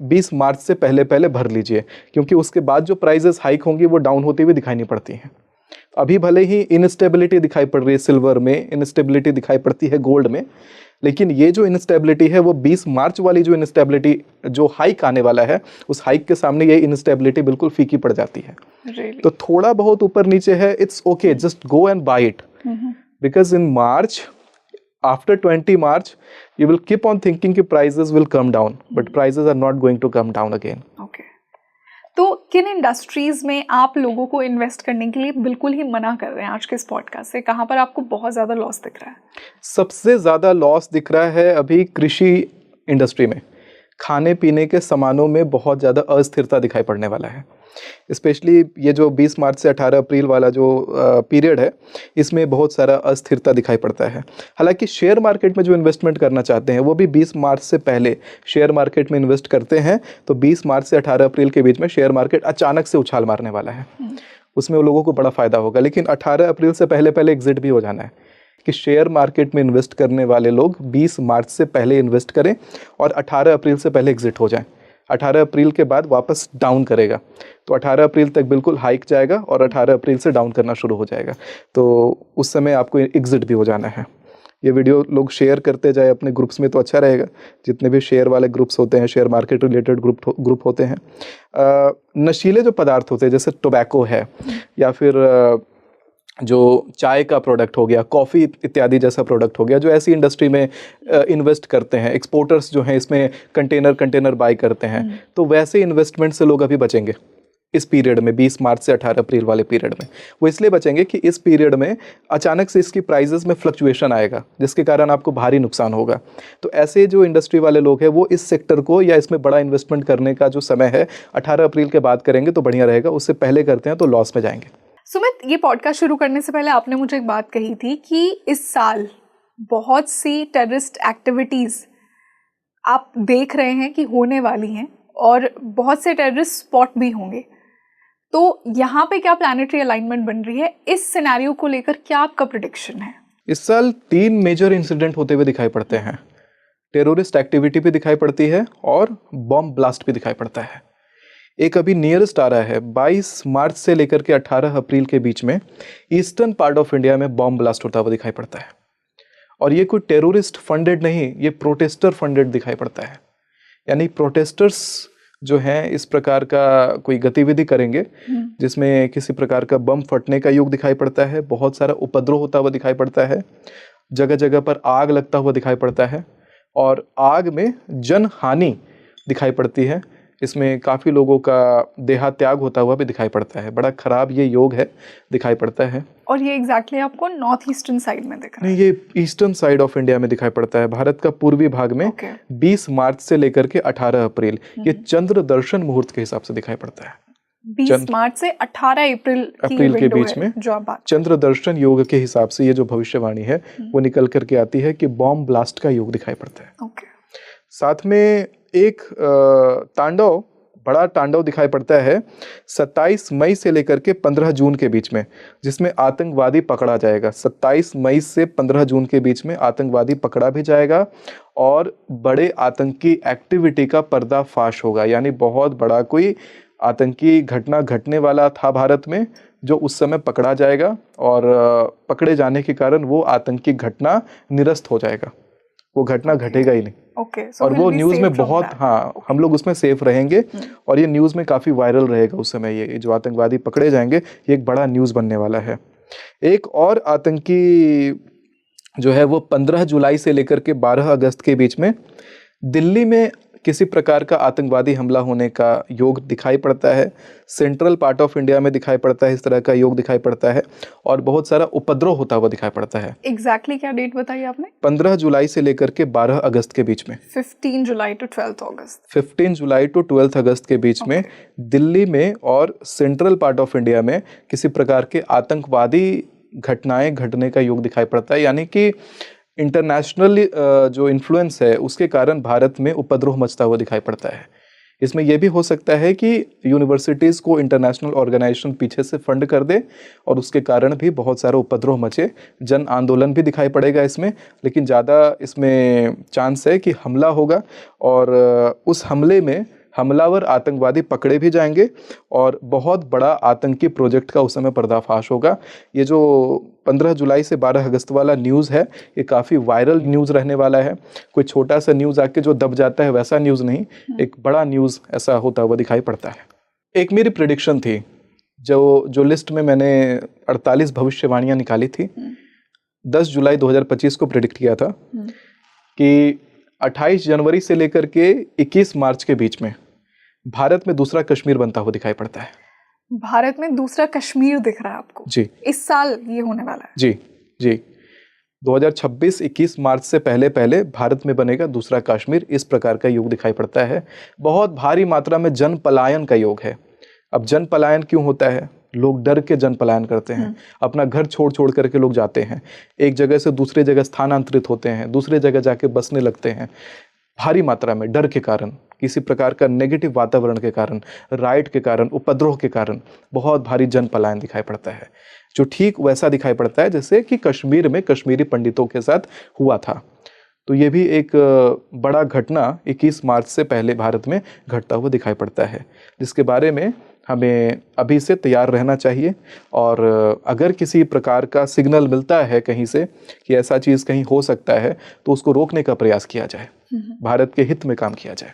20 मार्च से पहले भर लीजिए, क्योंकि उसके बाद जो प्राइजेस हाइक होंगी वो डाउन होती हुई दिखाई नहीं पड़ती हैं। अभी भले ही इनस्टेबिलिटी दिखाई पड़ रही है सिल्वर में, इनस्टेबिलिटी दिखाई पड़ती है गोल्ड में, लेकिन ये जो इनस्टेबिलिटी है वो 20 मार्च वाली जो इनस्टेबिलिटी, जो हाइक आने वाला है, उस हाइक के सामने ये इनस्टेबिलिटी बिल्कुल फीकी पड़ जाती है। तो थोड़ा बहुत ऊपर नीचे है, it's okay, just go and buy it, because in March, after 20 March, you will keep on thinking कि prices will come down, but prices are not going to come down again. Okay. तो किन इंडस्ट्रीज में आप लोगों को इन्वेस्ट करने के लिए बिल्कुल ही मना कर रहे हैं आज के इस पॉडकास्ट से? कहाँ पर आपको बहुत ज़्यादा लॉस दिख रहा है? सबसे ज़्यादा लॉस दिख रहा है अभी कृषि इंडस्ट्री में। खाने पीने के सामानों में बहुत ज़्यादा अस्थिरता दिखाई पड़ने वाला है। स्पेशली ये जो 20 मार्च से 18 अप्रैल वाला जो पीरियड है, इसमें बहुत सारा अस्थिरता दिखाई पड़ता है। हालांकि शेयर मार्केट में जो इन्वेस्टमेंट करना चाहते हैं वो भी 20 मार्च से पहले शेयर मार्केट में इन्वेस्ट करते हैं, तो 20 मार्च से 18 अप्रैल के बीच में शेयर मार्केट अचानक से उछाल मारने वाला है, उसमें वो लोगों को बड़ा फ़ायदा होगा। लेकिन 18 अप्रैल से पहले एग्जिट भी हो जाना है कि शेयर मार्केट में इन्वेस्ट करने वाले लोग 20 मार्च से पहले इन्वेस्ट करें और 18 अप्रैल से पहले एग्जिट हो जाएं। 18 अप्रैल के बाद वापस डाउन करेगा, तो 18 अप्रैल तक बिल्कुल हाइक जाएगा और 18 अप्रैल से डाउन करना शुरू हो जाएगा, तो उस समय आपको एग्जिट भी हो जाना है। ये वीडियो लोग शेयर करते जाए अपने ग्रुप्स में तो अच्छा रहेगा, जितने भी शेयर वाले ग्रुप्स होते हैं, शेयर मार्केट रिलेटेड ग्रुप होते हैं। नशीले जो पदार्थ होते हैं जैसे टोबैको है, या फिर जो चाय का प्रोडक्ट हो गया, कॉफ़ी इत्यादि जैसा प्रोडक्ट हो गया, जो ऐसी इंडस्ट्री में इन्वेस्ट करते हैं, एक्सपोर्टर्स जो हैं इसमें कंटेनर बाय करते हैं, तो वैसे इन्वेस्टमेंट से लोग अभी बचेंगे इस पीरियड में। 20 मार्च से 18 अप्रैल वाले पीरियड में वो इसलिए बचेंगे कि इस पीरियड में अचानक से इसकी प्राइजेस में फ्लक्चुएशन आएगा, जिसके कारण आपको भारी नुकसान होगा। तो ऐसे जो इंडस्ट्री वाले लोग हैं वो इस सेक्टर को या इसमें बड़ा इन्वेस्टमेंट करने का जो समय है 18 अप्रैल के बाद करेंगे तो बढ़िया रहेगा, उससे पहले करते हैं तो लॉस में जाएंगे। सुमित, ये पॉडकास्ट शुरू करने से पहले आपने मुझे एक बात कही थी कि इस साल बहुत सी टेररिस्ट एक्टिविटीज़ आप देख रहे हैं कि होने वाली हैं और बहुत से टेररिस्ट स्पॉट भी होंगे, तो यहाँ पे क्या प्लैनेटरी अलाइनमेंट बन रही है? इस सिनेरियो को लेकर क्या आपका प्रेडिक्शन है? इस साल 3 मेजर इंसिडेंट होते हुए दिखाई पड़ते हैं। टेररिस्ट एक्टिविटी भी दिखाई पड़ती है और बॉम्ब ब्लास्ट भी दिखाई पड़ता है। एक अभी नियरेस्ट आ रहा है, 22 मार्च से लेकर के 18 अप्रैल के बीच में ईस्टर्न पार्ट ऑफ इंडिया में बॉम्ब ब्लास्ट होता हुआ दिखाई पड़ता है। और ये कोई टेररिस्ट फंडेड नहीं, ये प्रोटेस्टर फंडेड दिखाई पड़ता है। यानी प्रोटेस्टर्स जो हैं इस प्रकार का कोई गतिविधि करेंगे जिसमें किसी प्रकार का बम फटने का योग दिखाई पड़ता है, बहुत सारा उपद्रव होता हुआ दिखाई पड़ता है, जगह जगह पर आग लगता हुआ दिखाई पड़ता है और आग में जन हानि दिखाई पड़ती है। इसमें काफ़ी लोगों का देहात्याग होता हुआ भी दिखाई पड़ता है। बड़ा खराब ये योग है, दिखाई पड़ता है। और ये एग्जैक्टली आपको नॉर्थ ईस्टर्न साइड में दिख रहा है? नहीं, ये ईस्टर्न साइड ऑफ इंडिया में दिखाई पड़ता है, भारत का पूर्वी भाग में। 20 मार्च से लेकर के 18 अप्रैल ये चंद्र दर्शन मुहूर्त के हिसाब से दिखाई पड़ता है। 20 मार्च से 18 अप्रैल के बीच में जो आप बात चंद्र दर्शन योग के हिसाब से ये जो भविष्यवाणी है वो निकल करके आती है कि बॉम्ब ब्लास्ट का योग दिखाई पड़ता है। ओके। साथ में एक तांडव, बड़ा तांडव दिखाई पड़ता है 27 मई से लेकर के 15 जून के बीच में, जिसमें आतंकवादी पकड़ा जाएगा। 27 मई से 15 जून के बीच में आतंकवादी पकड़ा भी जाएगा और बड़े आतंकी एक्टिविटी का पर्दाफाश होगा। यानी बहुत बड़ा कोई आतंकी घटना घटने वाला था भारत में, जो उस समय पकड़ा जाएगा और पकड़े जाने के कारण वो आतंकी घटना निरस्त हो जाएगा, वो घटना घटेगा ही नहीं। और वो न्यूज़ में बहुत, हाँ, हम लोग उसमें सेफ रहेंगे और ये न्यूज़ में काफ़ी वायरल रहेगा उस समय। ये जो आतंकवादी पकड़े जाएंगे ये एक बड़ा न्यूज़ बनने वाला है। एक और आतंकी जो है वो 15 जुलाई से लेकर के 12 अगस्त के बीच में दिल्ली में किसी प्रकार का आतंकवादी हमला होने का योग दिखाई पड़ता है। सेंट्रल पार्ट ऑफ इंडिया में दिखाई पड़ता है, इस तरह का योग दिखाई पड़ता है और बहुत सारा उपद्रव होता हुआ दिखाई पड़ता है। एग्जैक्टली क्या डेट बताई आपने? 15 जुलाई से लेकर के 12 अगस्त के बीच में। 15 जुलाई टू 12 अगस्त। 15 जुलाई टू 12 अगस्त के बीच में दिल्ली में और सेंट्रल पार्ट ऑफ इंडिया में किसी प्रकार के आतंकवादी घटनाएं घटने का योग दिखाई पड़ता है। यानी कि इंटरनेशनल जो इन्फ्लुएंस है उसके कारण भारत में उपद्रव मचता हुआ दिखाई पड़ता है। इसमें यह भी हो सकता है कि यूनिवर्सिटीज़ को इंटरनेशनल ऑर्गेनाइजेशन पीछे से फंड कर दे और उसके कारण भी बहुत सारा उपद्रव मचे। जन आंदोलन भी दिखाई पड़ेगा इसमें, लेकिन ज़्यादा इसमें चांस है कि हमला होगा और उस हमले में हमलावर आतंकवादी पकड़े भी जाएंगे और बहुत बड़ा आतंकी प्रोजेक्ट का उस समय पर्दाफाश होगा। ये जो 15 जुलाई से 12 अगस्त वाला न्यूज़ है ये काफ़ी वायरल न्यूज़ रहने वाला है। कोई छोटा सा न्यूज़ आके जो दब जाता है वैसा न्यूज़ नहीं, एक बड़ा न्यूज़ ऐसा होता हुआ दिखाई पड़ता है। एक मेरी प्रेडिक्शन थी जो लिस्ट में मैंने 48 भविष्यवाणियाँ निकाली थी, 10 जुलाई 2025 को प्रेडिक्ट किया था कि 28 जनवरी से लेकर के 21 मार्च के बीच में भारत में दूसरा कश्मीर बनता हुआ दिखाई पड़ता है। भारत में दूसरा कश्मीर दिख रहा है आपको? जी। इस साल ये होने वाला है? जी जी। 2026 21 मार्च से पहले पहले भारत में बनेगा दूसरा कश्मीर, इस प्रकार का योग दिखाई पड़ता है। बहुत भारी मात्रा में जन पलायन का योग है। अब जन पलायन क्यों होता है? लोग डर के जन पलायन करते हैं, अपना घर छोड़ छोड़ करके लोग जाते हैं, एक जगह से दूसरे जगह स्थानांतरित होते हैं, दूसरे जगह जाके बसने लगते हैं। भारी मात्रा में डर के कारण, किसी प्रकार का नेगेटिव वातावरण के कारण, राइट के कारण, उपद्रव के कारण बहुत भारी जन पलायन दिखाई पड़ता है, जो ठीक वैसा दिखाई पड़ता है जैसे कि कश्मीर में कश्मीरी पंडितों के साथ हुआ था। तो ये भी एक बड़ा घटना 21 मार्च से पहले भारत में घटता हुआ दिखाई पड़ता है, जिसके बारे में हमें अभी से तैयार रहना चाहिए। और अगर किसी प्रकार का सिग्नल मिलता है कहीं से कि ऐसा चीज़ कहीं हो सकता है तो उसको रोकने का प्रयास किया जाए, भारत के हित में काम किया जाए।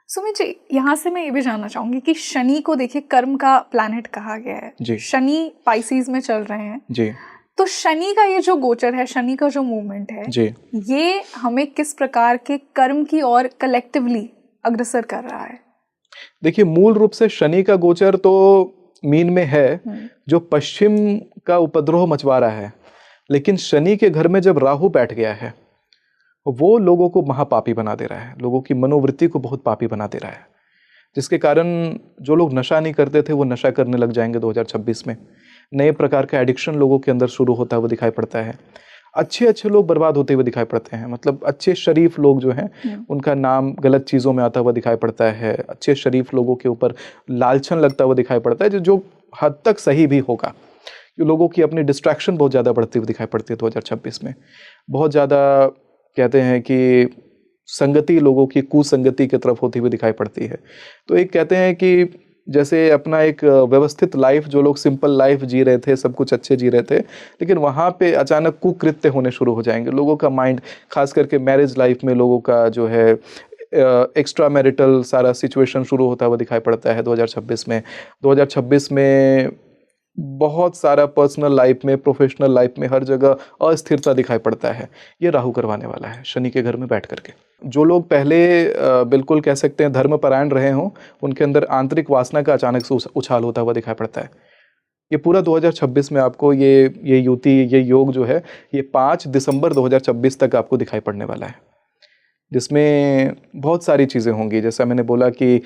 सुमित जी, यहाँ से मैं ये भी जानना चाहूंगी कि शनि को देखिए कर्म का प्लैनेट कहा गया है जी। शनि पाइसेस में चल रहे हैं जी। तो शनि का ये जो गोचर है, शनि का जो मूवमेंट है जी, ये हमें किस प्रकार के कर्म की ओर कलेक्टिवली अग्रसर कर रहा है? देखिए, मूल रूप से शनि का गोचर तो मीन में है जो पश्चिम का उपद्रव मचवा रहा है, लेकिन शनि के घर में जब राहु बैठ गया है वो लोगों को महापापी बना दे रहा है, लोगों की मनोवृत्ति को बहुत पापी बना दे रहा है, जिसके कारण जो लोग नशा नहीं करते थे वो नशा करने लग जाएंगे 2026 में। नए प्रकार का एडिक्शन लोगों के अंदर शुरू होता हुआ दिखाई पड़ता है। अच्छे अच्छे लोग बर्बाद होते हुए दिखाई पड़ते हैं, मतलब अच्छे शरीफ लोग जो हैं उनका नाम गलत चीज़ों में आता हुआ दिखाई पड़ता है। अच्छे शरीफ लोगों के ऊपर लालचन लगता हुआ दिखाई पड़ता है, जो हद तक सही भी होगा। लोगों की अपनी डिस्ट्रैक्शन बहुत ज़्यादा बढ़ती हुई दिखाई पड़ती है 2026 में। बहुत ज़्यादा कहते हैं कि संगति लोगों की कुसंगति की तरफ होती हुई दिखाई पड़ती है। तो एक कहते हैं कि जैसे अपना एक व्यवस्थित लाइफ, जो लोग सिंपल लाइफ जी रहे थे, सब कुछ अच्छे जी रहे थे, लेकिन वहाँ पे अचानक कुकृत्य होने शुरू हो जाएंगे। लोगों का माइंड, खास करके मैरिज लाइफ में लोगों का जो है एक्स्ट्रा मैरिटल सारा सिचुएशन शुरू होता हुआ दिखाई पड़ता है 2026 में। 2026 में बहुत सारा पर्सनल लाइफ में, प्रोफेशनल लाइफ में हर जगह अस्थिरता दिखाई पड़ता है। ये राहु करवाने वाला है शनि के घर में बैठ करके। जो लोग पहले बिल्कुल कह सकते हैं धर्मपरायण रहे हों, उनके अंदर आंतरिक वासना का अचानक से उछाल होता हुआ दिखाई पड़ता है। ये पूरा 2026 में आपको ये युति, ये योग जो है, ये 5 दिसंबर 2026 तक आपको दिखाई पड़ने वाला है, जिसमें बहुत सारी चीज़ें होंगी। जैसा मैंने बोला कि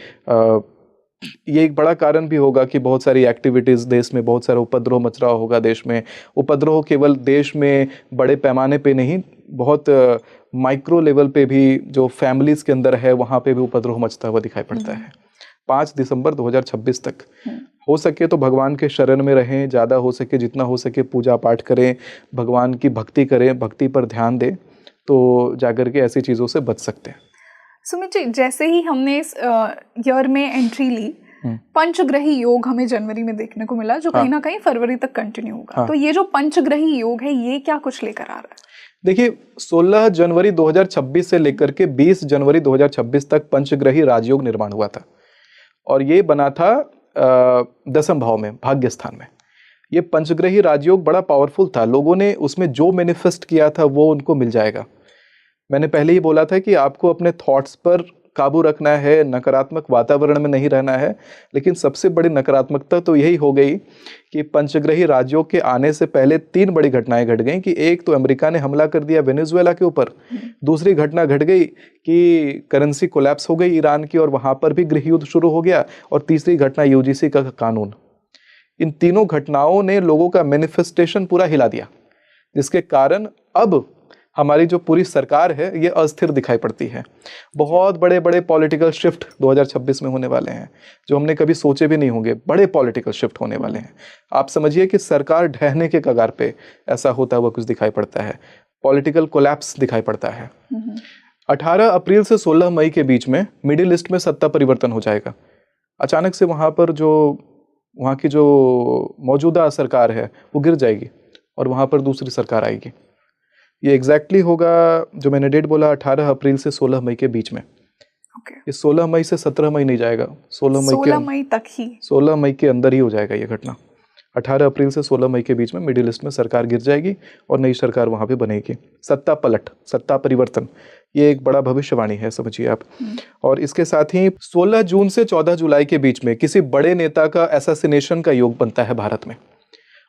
ये एक बड़ा कारण भी होगा कि बहुत सारी एक्टिविटीज़ देश में, बहुत सारा उपद्रव मच रहा होगा देश में। उपद्रव केवल देश में बड़े पैमाने पे नहीं, बहुत माइक्रो लेवल पे भी जो फैमिलीज़ के अंदर है वहाँ पे भी उपद्रव मचता हुआ दिखाई पड़ता है। 5 दिसंबर 2026 तक हो सके तो भगवान के शरण में रहें, ज़्यादा हो सके जितना हो सके पूजा पाठ करें, भगवान की भक्ति करें, भक्ति पर ध्यान दें, तो जाकर के ऐसी चीज़ों से बच सकते हैं। सुमित जी, जैसे ही हमने इस ईयर में एंट्री ली, पंचग्रही योग हमें जनवरी में देखने को मिला, जो कहीं ना कहीं फरवरी तक कंटिन्यू होगा। तो ये जो पंचग्रही योग है, ये क्या कुछ लेकर आ रहा है? देखिए, 16 जनवरी 2026 से लेकर के 20 जनवरी 2026 तक पंचग्रही राजयोग निर्माण हुआ था, और ये बना था दसम भाव में, भाग्य स्थान में। ये पंचग्रही राजयोग बड़ा पावरफुल था। लोगों ने उसमें जो मैनिफेस्ट किया था वो उनको मिल जाएगा। मैंने पहले ही बोला था कि आपको अपने थॉट्स पर काबू रखना है, नकारात्मक वातावरण में नहीं रहना है। लेकिन सबसे बड़ी नकारात्मकता तो यही हो गई कि पंचग्रही राज्यों के आने से पहले 3 बड़ी घटनाएं घट गई। कि एक तो अमेरिका ने हमला कर दिया वेनेजुएला के ऊपर, दूसरी घटना घट गई कि करेंसी कोलैप्स हो गई ईरान की और वहाँ पर भी गृह युद्ध शुरू हो गया, और तीसरी घटना यूजीसी का कानून। इन तीनों घटनाओं ने लोगों का मैनिफेस्टेशन पूरा हिला दिया, जिसके कारण अब हमारी जो पूरी सरकार है ये अस्थिर दिखाई पड़ती है। बहुत बड़े बड़े पॉलिटिकल शिफ्ट 2026 में होने वाले हैं, जो हमने कभी सोचे भी नहीं होंगे। बड़े पॉलिटिकल शिफ्ट होने वाले हैं। आप समझिए कि सरकार ढहने के कगार पे ऐसा होता हुआ कुछ दिखाई पड़ता है। पॉलिटिकल कोलैप्स दिखाई पड़ता है। 18 अप्रैल से 16 मई के बीच में मिडिल ईस्ट में सत्ता परिवर्तन हो जाएगा। अचानक से वहाँ की जो मौजूदा सरकार है वो गिर जाएगी और वहाँ पर दूसरी सरकार आएगी। ये एग्जैक्टली होगा जो मैंने डेट बोला, 18 अप्रैल से 16 मई के बीच में। ये 16 मई से 17 मई नहीं जाएगा, 16 मई तक ही, 16 मई के अंदर ही हो जाएगा ये घटना। 18 अप्रैल से 16 मई के बीच में मिडिल ईस्ट में सरकार गिर जाएगी और नई सरकार वहाँ पे बनेगी। सत्ता पलट, सत्ता परिवर्तन, ये एक बड़ा भविष्यवाणी है, समझिए आप। और इसके साथ ही 16 जून से 14 जुलाई के बीच में किसी बड़े नेता का असैसिनेशन का योग बनता है भारत में।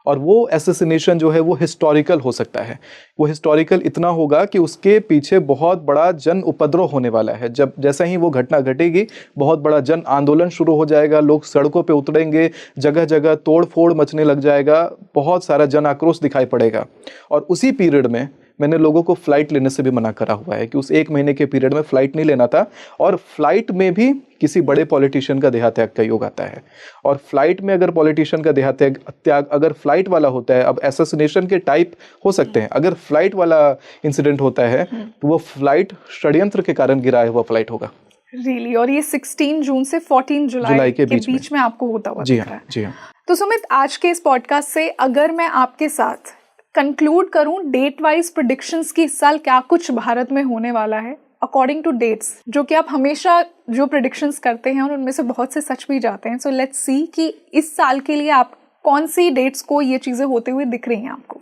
और वो असैसिनेशन जो है वो हिस्टोरिकल हो सकता है। वो हिस्टोरिकल इतना होगा कि उसके पीछे बहुत बड़ा जन उपद्रव होने वाला है। जब जैसा ही वो घटना घटेगी, बहुत बड़ा जन आंदोलन शुरू हो जाएगा, लोग सड़कों पे उतरेंगे, जगह जगह तोड़ फोड़ मचने लग जाएगा, बहुत सारा जन आक्रोश दिखाई पड़ेगा। और उसी पीरियड में मैंने लोगों को फ्लाइट लेने से भी मना करा हुआ है कि उस 1 महीने के पीरियड में फ्लाइट नहीं लेना था। और फ्लाइट में भी किसी बड़े पॉलिटिशियन का देहात्याग का योग आता है। और फ्लाइट में अगर पॉलिटिशियन का देहात्याग अगर फ्लाइट वाला होता है, अब असैसिनेशन के टाइप हो सकते हैं। अगर फ्लाइट वाला इंसिडेंट होता है तो वो फ्लाइट षड्यंत्र के कारण गिराया हुआ फ्लाइट होगा। Really? और ये 16 जून से 14 जुलाई के बीच में आपको होता हुआ दिख रहा है। जी हाँ। तो सुमित, आज के इस पॉडकास्ट से अगर मैं आपके साथ कंक्लूड करूं डेट वाइज प्रेडिक्शंस की इस साल क्या कुछ भारत में होने वाला है अकॉर्डिंग टू डेट्स, जो कि आप हमेशा जो प्रेडिक्शंस करते हैं और उनमें से बहुत से सच भी जाते हैं। सो लेट्स सी कि इस साल के लिए आप कौन सी डेट्स को ये चीज़ें होते हुए दिख रही हैं आपको।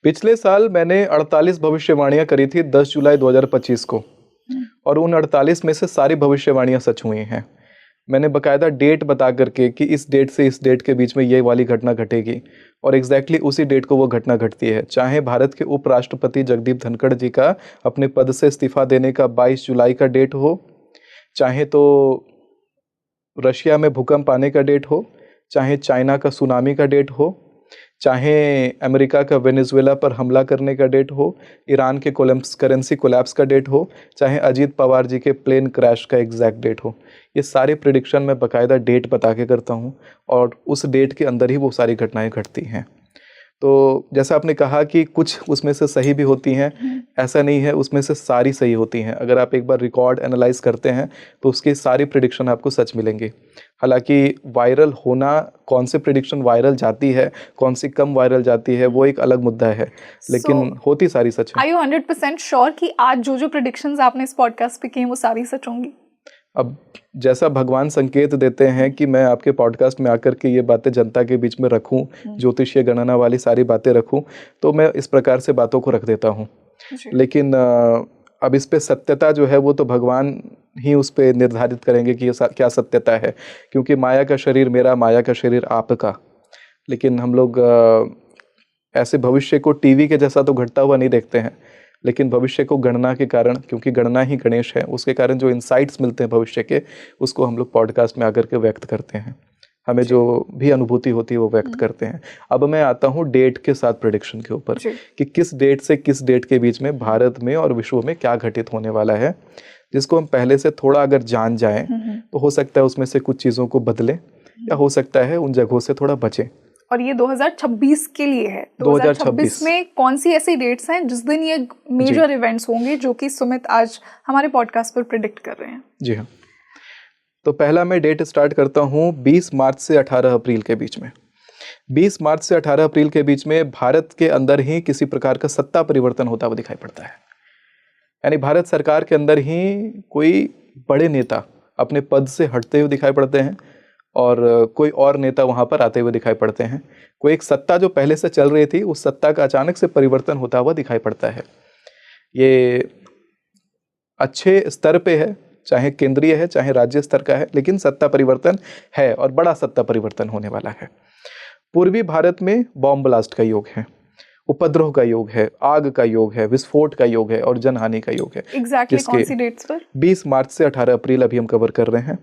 पिछले साल मैंने 48 भविष्यवाणियां करी थी 10 जुलाई 2025 को, और उन 48 में से सारी भविष्यवाणियां सच हुई हैं। मैंने बकायदा डेट बता करके कि इस डेट से इस डेट के बीच में ये वाली घटना घटेगी, और एग्जैक्टली उसी डेट को वो घटना घटती है। चाहे भारत के उपराष्ट्रपति जगदीप धनखड़ जी का अपने पद से इस्तीफा देने का 22 जुलाई का डेट हो, चाहे तो रशिया में भूकंप आने का डेट हो, चाहे चाइना का सुनामी का डेट हो, चाहे अमेरिका का वेनेजुएला पर हमला करने का डेट हो, ईरान के करेंसी कोलैप्स का डेट हो, चाहे अजीत पवार जी के प्लेन क्रैश का एग्जैक्ट डेट हो, ये सारे प्रेडिक्शन मैं बाकायदा डेट बता के करता हूँ, और उस डेट के अंदर ही वो सारी घटनाएं घटती हैं। तो जैसा आपने कहा कि कुछ उसमें से सही भी होती हैं, ऐसा नहीं है, उसमें से सारी सही होती हैं। अगर आप एक बार रिकॉर्ड एनालाइज करते हैं तो उसकी सारी प्रेडिक्शन आपको सच मिलेंगी। हालांकि वायरल होना, कौन से प्रेडिक्शन वायरल जाती है, कौन सी कम वायरल जाती है, वो एक अलग मुद्दा है, लेकिन होती सारी सच है। आर यू 100% श्योर कि आज जो प्रेडिक्शंस आपने इस पॉडकास्ट पे की वो सारी सच होंगी? अब जैसा भगवान संकेत देते हैं कि मैं आपके पॉडकास्ट में आकर के ये बातें जनता के बीच में रखूं, ज्योतिषीय गणना वाली सारी बातें रखूं, तो मैं इस प्रकार से बातों को रख देता हूं। लेकिन अब इस पे सत्यता जो है वो तो भगवान ही उस पे निर्धारित करेंगे कि ये क्या सत्यता है, क्योंकि माया का शरीर मेरा, माया का शरीर आपका। लेकिन हम लोग ऐसे भविष्य को टीवी के जैसा तो घटता हुआ नहीं देखते हैं, लेकिन भविष्य को गणना के कारण, क्योंकि गणना ही गणेश है, उसके कारण जो इंसाइट्स मिलते हैं भविष्य के, उसको हम लोग पॉडकास्ट में आकर के व्यक्त करते हैं। हमें जो भी अनुभूति होती है वो व्यक्त करते हैं। अब मैं आता हूँ डेट के साथ प्रेडिक्शन के ऊपर कि किस डेट से किस डेट के बीच में भारत में और विश्व में क्या घटित होने वाला है, जिसको हम पहले से थोड़ा अगर जान जाएं तो हो सकता है उसमें से कुछ चीज़ों को बदलें या हो सकता है उन जगहों से थोड़ा बचें। और ये 2026 के लिए है। 2026 में कौन सी ऐसी डेट्स हैं जिस दिन ये मेजर इवेंट्स होंगे जो कि सुमित आज हमारे पॉडकास्ट पर प्रेडिक्ट कर रहे हैं? जी हाँ, तो पहला मैं डेट स्टार्ट करता हूँ 20 मार्च से 18 अप्रैल के बीच में। 20 मार्च से 18 अप्रैल के बीच में भारत के अंदर ही किसी प्रकार का सत्ता परिवर्तन होता हुआ दिखाई पड़ता है। यानी भारत सरकार के अंदर ही कोई बड़े नेता अपने पद से हटते हुए दिखाई पड़ते हैं और कोई और नेता वहाँ पर आते हुए दिखाई पड़ते हैं। कोई एक सत्ता जो पहले से चल रही थी, उस सत्ता का अचानक से परिवर्तन होता हुआ दिखाई पड़ता है। ये अच्छे स्तर पे है, चाहे केंद्रीय है चाहे राज्य स्तर का है, लेकिन सत्ता परिवर्तन है और बड़ा सत्ता परिवर्तन होने वाला है। पूर्वी भारत में बॉम्ब ब्लास्ट का योग है, उपद्रव का योग है, आग का योग है, विस्फोट का योग है और जनहानि का योग है। एग्जैक्टली कौन सी डेट्स पर? 20 मार्च से 18 अप्रैल अभी हम कवर कर रहे हैं।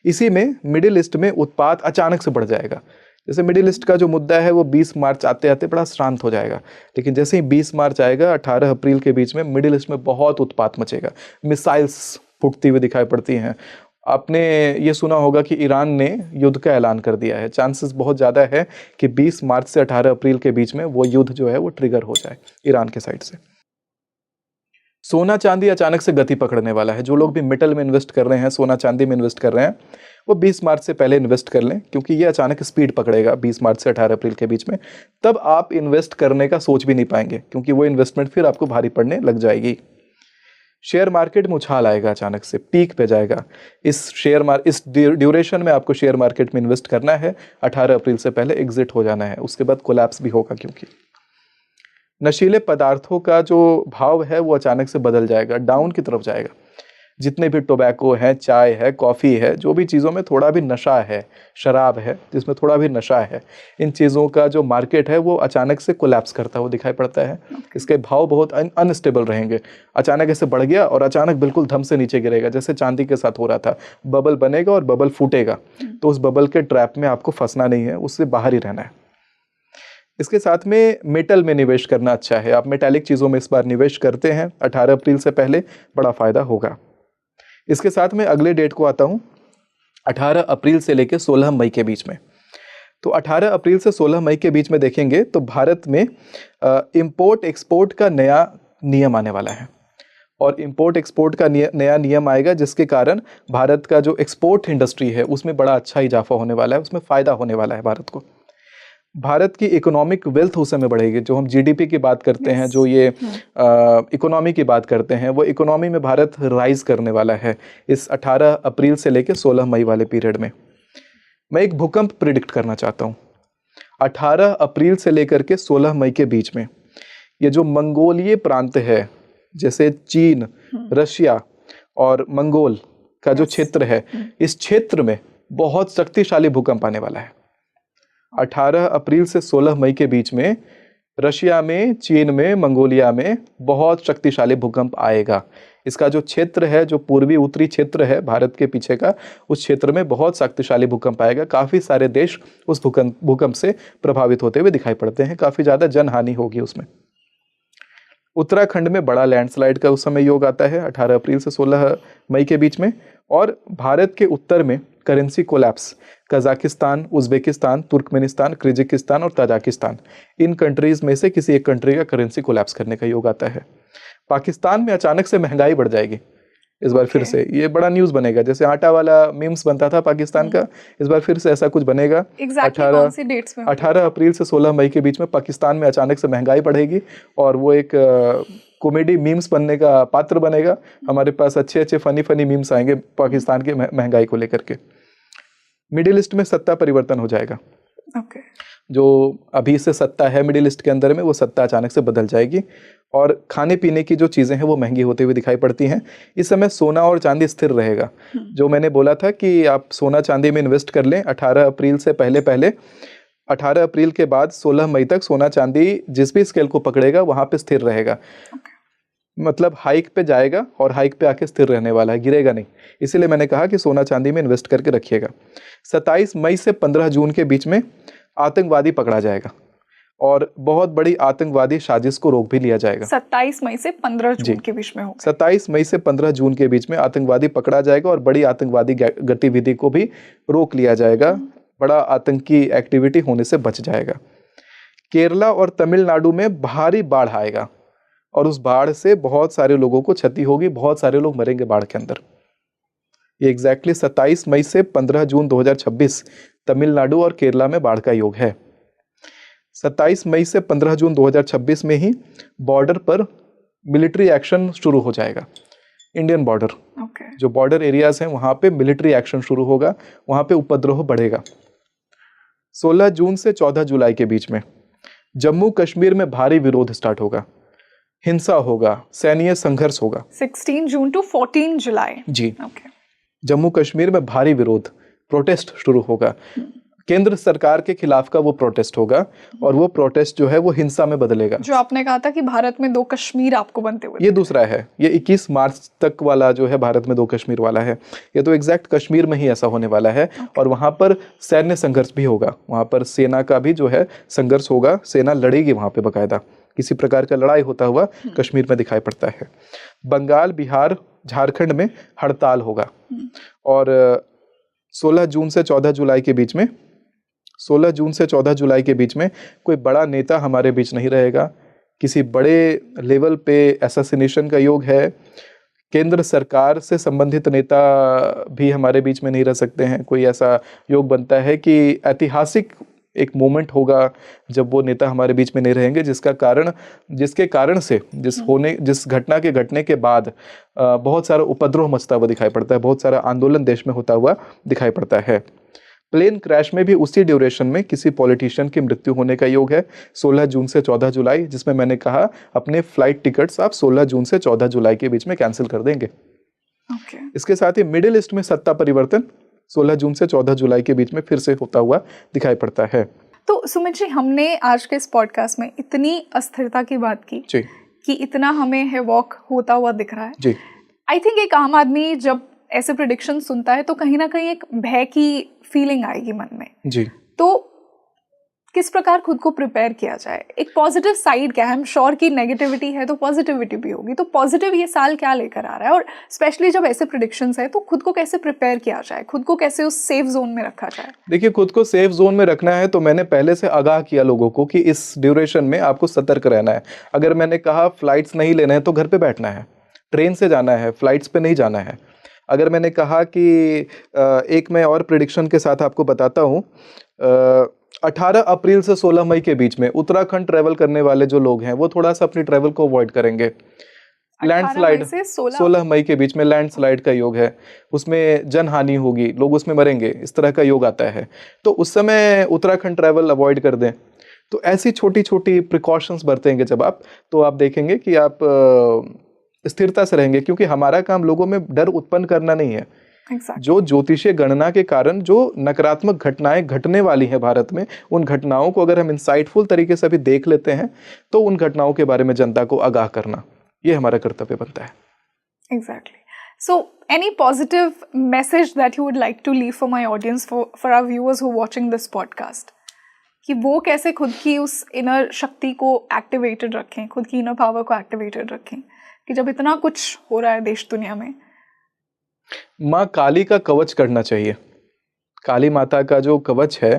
इसी में मिडिल ईस्ट में उत्पात अचानक से बढ़ जाएगा। जैसे मिडिल ईस्ट का जो मुद्दा है वो 20 मार्च आते आते बड़ा शांत हो जाएगा, लेकिन जैसे ही 20 मार्च आएगा 18 अप्रैल के बीच में मिडिल ईस्ट में बहुत उत्पात मचेगा। मिसाइल्स फूटती हुई दिखाई पड़ती हैं। आपने ये सुना होगा कि ईरान ने युद्ध का ऐलान कर दिया है। चांसेस बहुत ज़्यादा है कि 20 मार्च से 18 अप्रैल के बीच में वो युद्ध जो है वो ट्रिगर हो जाए ईरान के साइड से। सोना चांदी अचानक से गति पकड़ने वाला है। जो लोग भी मेटल में इन्वेस्ट कर रहे हैं, सोना चांदी में इन्वेस्ट कर रहे हैं, वो 20 मार्च से पहले इन्वेस्ट कर लें, क्योंकि ये अचानक स्पीड पकड़ेगा 20 मार्च से 18 अप्रैल के बीच में। तब आप इन्वेस्ट करने का सोच भी नहीं पाएंगे, क्योंकि वो इन्वेस्टमेंट फिर आपको भारी पड़ने लग जाएगी। शेयर मार्केट में उछाल आएगा, अचानक से पीक पे जाएगा। इस ड्यूरेशन में आपको शेयर मार्केट में इन्वेस्ट करना है। 18 अप्रैल से पहले एग्जिट हो जाना है, उसके बाद कोलैप्स भी होगा। क्योंकि नशीले पदार्थों का जो भाव है वो अचानक से बदल जाएगा, डाउन की तरफ जाएगा। जितने भी टोबैको है, चाय है, कॉफ़ी है, जो भी चीज़ों में थोड़ा भी नशा है, शराब है जिसमें थोड़ा भी नशा है, इन चीज़ों का जो मार्केट है वो अचानक से कोलैप्स करता हुआ दिखाई पड़ता है। इसके भाव बहुत अनस्टेबल रहेंगे। अचानक ऐसे बढ़ गया और अचानक बिल्कुल धम से नीचे गिरेगा, जैसे चांदी के साथ हो रहा था। बबल बनेगा और बबल फूटेगा, तो उस बबल के ट्रैप में आपको फंसना नहीं है, उससे बाहर ही रहना है। इसके साथ में मेटल में निवेश करना अच्छा है। आप मेटालिक चीज़ों में इस बार निवेश करते हैं 18 अप्रैल से पहले, बड़ा फ़ायदा होगा। इसके साथ में अगले डेट को आता हूँ 18 अप्रैल से लेकर 16 मई के बीच में। तो 18 अप्रैल से 16 मई के बीच में देखेंगे तो भारत में इंपोर्ट एक्सपोर्ट का नया नियम आने वाला है। और इंपोर्ट एक्सपोर्ट का नया नियम आएगा, जिसके कारण भारत का जो एक्सपोर्ट इंडस्ट्री है उसमें बड़ा अच्छा इजाफा होने वाला है, उसमें फ़ायदा होने वाला है भारत को। भारत की इकोनॉमिक वेल्थ उस समय बढ़ेगी। जो हम जीडीपी की बात करते हैं, जो ये इकोनॉमी की बात करते हैं, वो इकोनॉमी में भारत राइज करने वाला है इस 18 अप्रैल से लेकर 16 मई वाले पीरियड में। मैं एक भूकंप प्रिडिक्ट करना चाहता हूँ 18 अप्रैल से लेकर के 16 मई के बीच में। ये जो मंगोलीय प्रांत है, जैसे चीन, रशिया और मंगोल का जो क्षेत्र है, इस क्षेत्र में बहुत शक्तिशाली भूकंप आने वाला है। 18 अप्रैल से 16 मई के बीच में रशिया में, चीन में, मंगोलिया में बहुत शक्तिशाली भूकंप आएगा। इसका जो क्षेत्र है, जो पूर्वी उत्तरी क्षेत्र है भारत के पीछे का, उस क्षेत्र में बहुत शक्तिशाली भूकंप आएगा। काफ़ी सारे देश उस भूकंप से प्रभावित होते हुए दिखाई पड़ते हैं। काफ़ी ज़्यादा जनहानि होगी उसमें। उत्तराखंड में बड़ा लैंडस्लाइड का उस समय योग आता है 18 अप्रैल से 16 मई के बीच में। और भारत के उत्तर में currency collapse, Kazakhstan, Uzbekistan, Turkmenistan, Kyrgyzstan और ताजिकिस्तान, इन कंट्रीज़ में से किसी एक कंट्री का करेंसी कोलैप्स करने का योग आता है। पाकिस्तान में अचानक से महंगाई बढ़ जाएगी इस बार फिर से। ये बड़ा न्यूज़ बनेगा, जैसे आटा वाला मीम्स बनता था पाकिस्तान का, इस बार फिर से ऐसा कुछ बनेगा। 18 अप्रैल से 16 मई के बीच में पाकिस्तान में अचानक से महंगाई बढ़ेगी और वो एक कॉमेडी मीम्स बनने का पात्र बनेगा। हमारे पास अच्छे अच्छे फनी मीम्स आएंगे पाकिस्तान के महंगाई को लेकर के। मिडिल ईस्ट में सत्ता परिवर्तन हो जाएगा। जो अभी से सत्ता है मिडिल ईस्ट के अंदर में, वो सत्ता अचानक से बदल जाएगी और खाने पीने की जो चीज़ें हैं वो महंगी होते हुए दिखाई पड़ती हैं। इस समय सोना और चांदी स्थिर रहेगा। जो मैंने बोला था कि आप सोना चांदी में इन्वेस्ट कर लें 18 अप्रैल से पहले 18 अप्रैल के बाद 16 मई तक सोना चांदी जिस भी स्केल को पकड़ेगा वहाँ पे स्थिर रहेगा। मतलब हाइक पे जाएगा और हाइक पे आके स्थिर रहने वाला है, गिरेगा नहीं। इसीलिए मैंने कहा कि सोना चांदी में इन्वेस्ट करके रखिएगा। 27 मई से 15 जून के बीच में आतंकवादी पकड़ा जाएगा और बहुत बड़ी आतंकवादी साजिश को रोक भी लिया जाएगा। 27 मई से 15 जून के बीच में होगा। 27 मई से 15 जून के बीच में आतंकवादी पकड़ा जाएगा और बड़ी आतंकवादी गतिविधि को भी रोक लिया जाएगा, बड़ा आतंकी एक्टिविटी होने से बच जाएगा। केरला और तमिलनाडु में भारी बाढ़ आएगा और उस बाढ़ से बहुत सारे लोगों को क्षति होगी, बहुत सारे लोग मरेंगे बाढ़ के अंदर। ये एग्जैक्टली 27 मई से 15 जून 2026 तमिलनाडु और केरला में बाढ़ का योग है। 27 मई से 15 जून 2026 में ही बॉर्डर पर मिलिट्री एक्शन शुरू हो जाएगा। इंडियन बॉर्डर, जो बॉर्डर एरियाज हैं वहाँ पे मिलिट्री एक्शन शुरू होगा, वहाँ पे उपद्रव बढ़ेगा। 16 जून से 14 जुलाई के बीच में जम्मू कश्मीर में भारी विरोध स्टार्ट होगा, हिंसा होगा, सैन्य संघर्ष होगा। 16 जून टू 14 जुलाई जी। जम्मू कश्मीर में भारी विरोध, प्रोटेस्ट शुरू होगा। केंद्र सरकार के खिलाफ का वो प्रोटेस्ट होगा और वो प्रोटेस्ट जो है वो हिंसा में बदलेगा। जो आपने कहा था कि भारत में 2 कश्मीर आपको बनते हुए, ये दूसरा है। ये 21 मार्च तक वाला जो है भारत में 2 कश्मीर वाला है, ये तो एग्जैक्ट कश्मीर में ही ऐसा होने वाला है। और वहाँ पर सैन्य संघर्ष भी होगा, वहाँ पर सेना का भी जो है संघर्ष होगा, सेना लड़ेगी वहाँ पे बकायदा, किसी प्रकार का लड़ाई होता हुआ कश्मीर में दिखाई पड़ता है। बंगाल, बिहार, झारखंड में हड़ताल होगा और 16 जून से 14 जुलाई के बीच में 16 जून से 14 जुलाई के बीच में कोई बड़ा नेता हमारे बीच नहीं रहेगा। किसी बड़े लेवल पे असैसिनेशन का योग है। केंद्र सरकार से संबंधित नेता भी हमारे बीच में नहीं रह सकते हैं। कोई ऐसा योग बनता है कि ऐतिहासिक एक मोमेंट होगा जब वो नेता हमारे बीच में नहीं रहेंगे, जिसके कारण से जिस घटना के घटने के बाद बहुत सारा उपद्रव मचता हुआ दिखाई पड़ता है, बहुत सारा आंदोलन देश में होता हुआ दिखाई पड़ता है। प्लेन क्रैश में भी उसी ड्यूरेशन में किसी पॉलिटिशियन की मृत्यु होने का योग है 16 जून से 14 जुलाई, जिसमें मैंने कहा अपने फ्लाइट टिकट्स आप 16 जून से 14 जुलाई के बीच में कैंसिल कर देंगे। इसके साथ ही मिडिल ईस्ट में सत्ता परिवर्तन 16 जून से 14 जुलाई के बीच में फिर से होता हुआ दिखाई पड़ता है। तो सुमित जी, हमने आज के इस पॉडकास्ट में इतनी अस्थिरता की बात की जी, कि इतना हमें हैवॉक होता हुआ दिख रहा है जी। आई थिंक एक आम आदमी जब ऐसे प्रेडिक्शन सुनता है तो कहीं ना कहीं एक भय की फीलिंग आएगी मन में जी। तो किस प्रकार खुद को प्रिपेयर किया जाए? एक पॉजिटिव साइड क्या है? आई एम श्योर कि नेगेटिविटी है तो पॉजिटिविटी भी होगी, तो पॉजिटिव ये साल क्या लेकर आ रहा है? और स्पेशली जब ऐसे प्रेडिक्शंस है तो खुद को कैसे प्रिपेयर किया जाए, खुद को कैसे उस सेफ जोन में रखा जाए? देखिए, खुद को सेफ जोन में रखना है तो मैंने पहले से आगाह किया लोगों को कि इस ड्यूरेशन में आपको सतर्क रहना है। अगर मैंने कहा फ्लाइट्स नहीं लेना है तो घर पे बैठना है, ट्रेन से जाना है, फ्लाइट्स पे नहीं जाना है। अगर मैंने कहा कि एक मैं और प्रेडिक्शन के साथ आपको बताता हूँ, 18 अप्रैल से 16 मई के बीच में उत्तराखंड ट्रैवल करने वाले जो लोग हैं वो थोड़ा सा अपनी ट्रैवल को अवॉइड करेंगे। लैंडस्लाइड 16 मई के बीच में लैंडस्लाइड का योग है, उसमें जनहानि होगी, लोग उसमें मरेंगे, इस तरह का योग आता है। तो उस समय उत्तराखंड ट्रैवल अवॉइड कर दें। तो ऐसी छोटी छोटी प्रिकॉशंस बरतेंगे जब आप, तो आप देखेंगे कि आप स्थिरता से रहेंगे, क्योंकि हमारा काम लोगों में डर उत्पन्न करना नहीं है। जो ज्योतिषीय गणना के कारण जो नकारात्मक घटनाएं घटने वाली हैं भारत में, उन घटनाओं को अगर हम इंसाइटफुल तरीके से भी देख लेते हैं तो उन घटनाओं के बारे में जनता को आगाह करना, ये हमारा कर्तव्य बनता है। Exactly. So, any positive message that you would like to leave for my audience, for our viewers who are watching this podcast, कि वो कैसे खुद की उस इनर शक्ति को एक्टिवेटेड रखें, खुद की इनर पावर को एक्टिवेटेड रखें, कि जब इतना कुछ हो रहा है देश दुनिया में? माँ काली का कवच करना चाहिए। काली माता का जो कवच है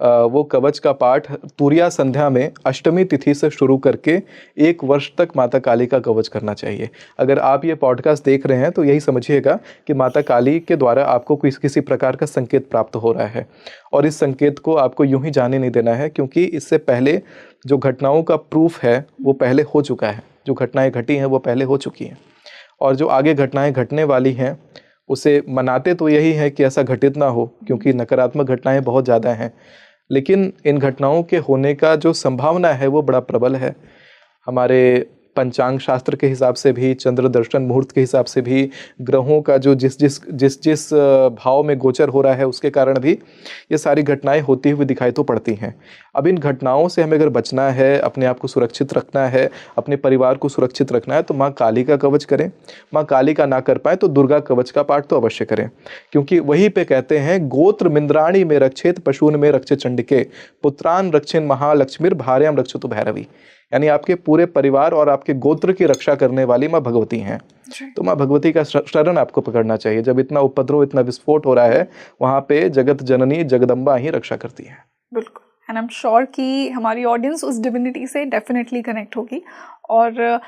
वो कवच का पाठ तुरिया संध्या में अष्टमी तिथि से शुरू करके 1 वर्ष तक माता काली का कवच करना चाहिए। अगर आप ये पॉडकास्ट देख रहे हैं तो यही समझिएगा कि माता काली के द्वारा आपको किसी प्रकार का संकेत प्राप्त हो रहा है, और इस संकेत को आपको यूं ही जाने नहीं देना है, क्योंकि इससे पहले जो घटनाओं का प्रूफ है वो पहले हो चुका है। जो घटनाएं घटी हैं वो पहले हो चुकी हैं, और जो आगे घटनाएं घटने वाली हैं उसे मनाते तो यही है कि ऐसा घटित ना हो, क्योंकि नकारात्मक घटनाएं बहुत ज़्यादा हैं, लेकिन इन घटनाओं के होने का जो संभावना है वो बड़ा प्रबल है। हमारे पंचांग शास्त्र के हिसाब से भी, चंद्र दर्शन मुहूर्त के हिसाब से भी, ग्रहों का जो जिस भाव में गोचर हो रहा है उसके कारण भी ये सारी घटनाएं होती हुई दिखाई तो पड़ती हैं। अब इन घटनाओं से हमें अगर बचना है, अपने आप को सुरक्षित रखना है, अपने परिवार को सुरक्षित रखना है, तो माँ काली का कवच करें। माँ काली का ना कर पाए तो दुर्गा कवच का पाठ तो अवश्य करें, क्योंकि वहीं पे कहते हैं गोत्र मिंद्राणी में रक्षेत पशून में रक्षे चंडिके पुत्रान रक्षेन महालक्ष्मीर भार्याम रक्षतु भैरवी। यानी आपके पूरे परिवार और आपके गोत्र की रक्षा करने वाली माँ भगवती हैं। तो माँ भगवती का शरण आपको पकड़ना चाहिए। जब इतना उपद्रव, इतना विस्फोट हो रहा है, वहाँ पे जगत जननी जगदम्बा ही रक्षा करती है। बिल्कुल। एंड आई एम श्योर कि हमारी ऑडियंस उस डिविनिटी से डेफिनेटली कनेक्ट होगी। और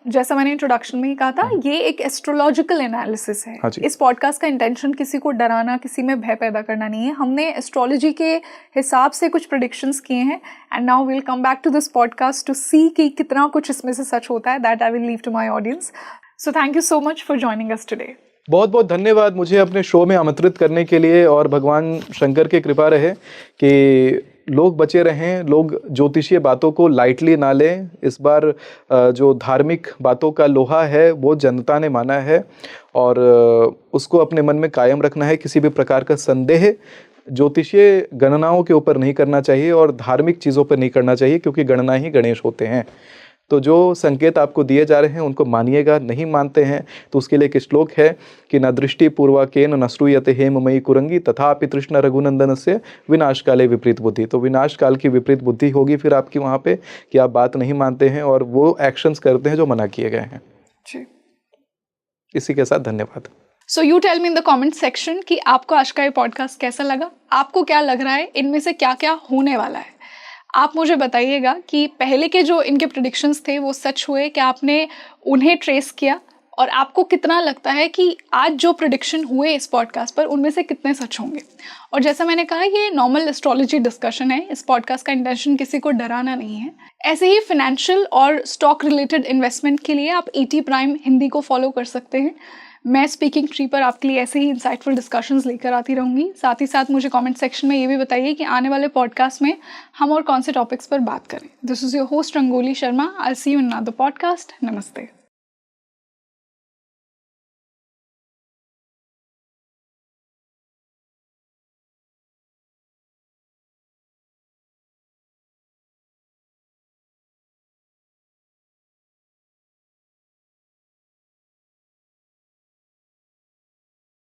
जैसा मैंने इंट्रोडक्शन में ही कहा था, ये एक एस्ट्रोलॉजिकल एनालिसिस है। इस पॉडकास्ट का इंटेंशन किसी को डराना, किसी में भय पैदा करना नहीं है। हमने एस्ट्रोलॉजी के हिसाब से कुछ प्रेडिक्शंस किए हैं, and now we'll come back to this podcast to see कि कितना कुछ इसमें से सच होता है। That I will leave to my audience. So thank you so much for joining us today. बहुत बहुत धन्यवाद मुझे अपने शो में आमंत्रित करने के लिए, और भगवान शंकर की कृपा रहे कि लोग बचे रहें, लोग ज्योतिषीय बातों को लाइटली ना लें। इस बार जो धार्मिक बातों का लोहा है वो जनता ने माना है, और उसको अपने मन में कायम रखना है। किसी भी प्रकार का संदेह ज्योतिषीय गणनाओं के ऊपर नहीं करना चाहिए और धार्मिक चीज़ों पर नहीं करना चाहिए, क्योंकि गणना ही गणेश होते हैं। तो जो संकेत आपको दिए जा रहे हैं उनको मानिएगा। नहीं मानते हैं तो उसके लिए एक श्लोक है कि न दृष्टि पूर्वकेन न श्रूयते हेममयी कुरंगी तथापि तृष्ण रघुनंदन से विनाश काले विपरीत बुद्धि। तो विनाश काल की विपरीत बुद्धि होगी फिर आपकी वहाँ पे, कि आप बात नहीं मानते हैं और वो एक्शंस करते हैं जो मना किए गए हैं। जी, इसी के साथ धन्यवाद। So you tell me in the comment section कि आपको आज का ये पॉडकास्ट कैसा लगा, आपको क्या लग रहा है, इनमें से क्या क्या होने वाला है। आप मुझे बताइएगा कि पहले के जो इनके प्रेडिक्शंस थे वो सच हुए, क्या आपने उन्हें ट्रेस किया, और आपको कितना लगता है कि आज जो प्रेडिक्शन हुए इस पॉडकास्ट पर उनमें से कितने सच होंगे। और जैसा मैंने कहा, ये नॉर्मल एस्ट्रोलॉजी डिस्कशन है। इस पॉडकास्ट का इंटेंशन किसी को डराना नहीं है। ऐसे ही फाइनेंशियल और स्टॉक रिलेटेड इन्वेस्टमेंट के लिए आप ET प्राइम हिंदी को फॉलो कर सकते हैं। मैं स्पीकिंग ट्री पर आपके लिए ऐसे ही इंसाइटफुल डिस्कशंस लेकर आती रहूँगी। साथ ही साथ मुझे कमेंट सेक्शन में ये भी बताइए कि आने वाले पॉडकास्ट में हम और कौन से टॉपिक्स पर बात करें। This is your host Rangoli Sharma. I see you in another podcast. नमस्ते।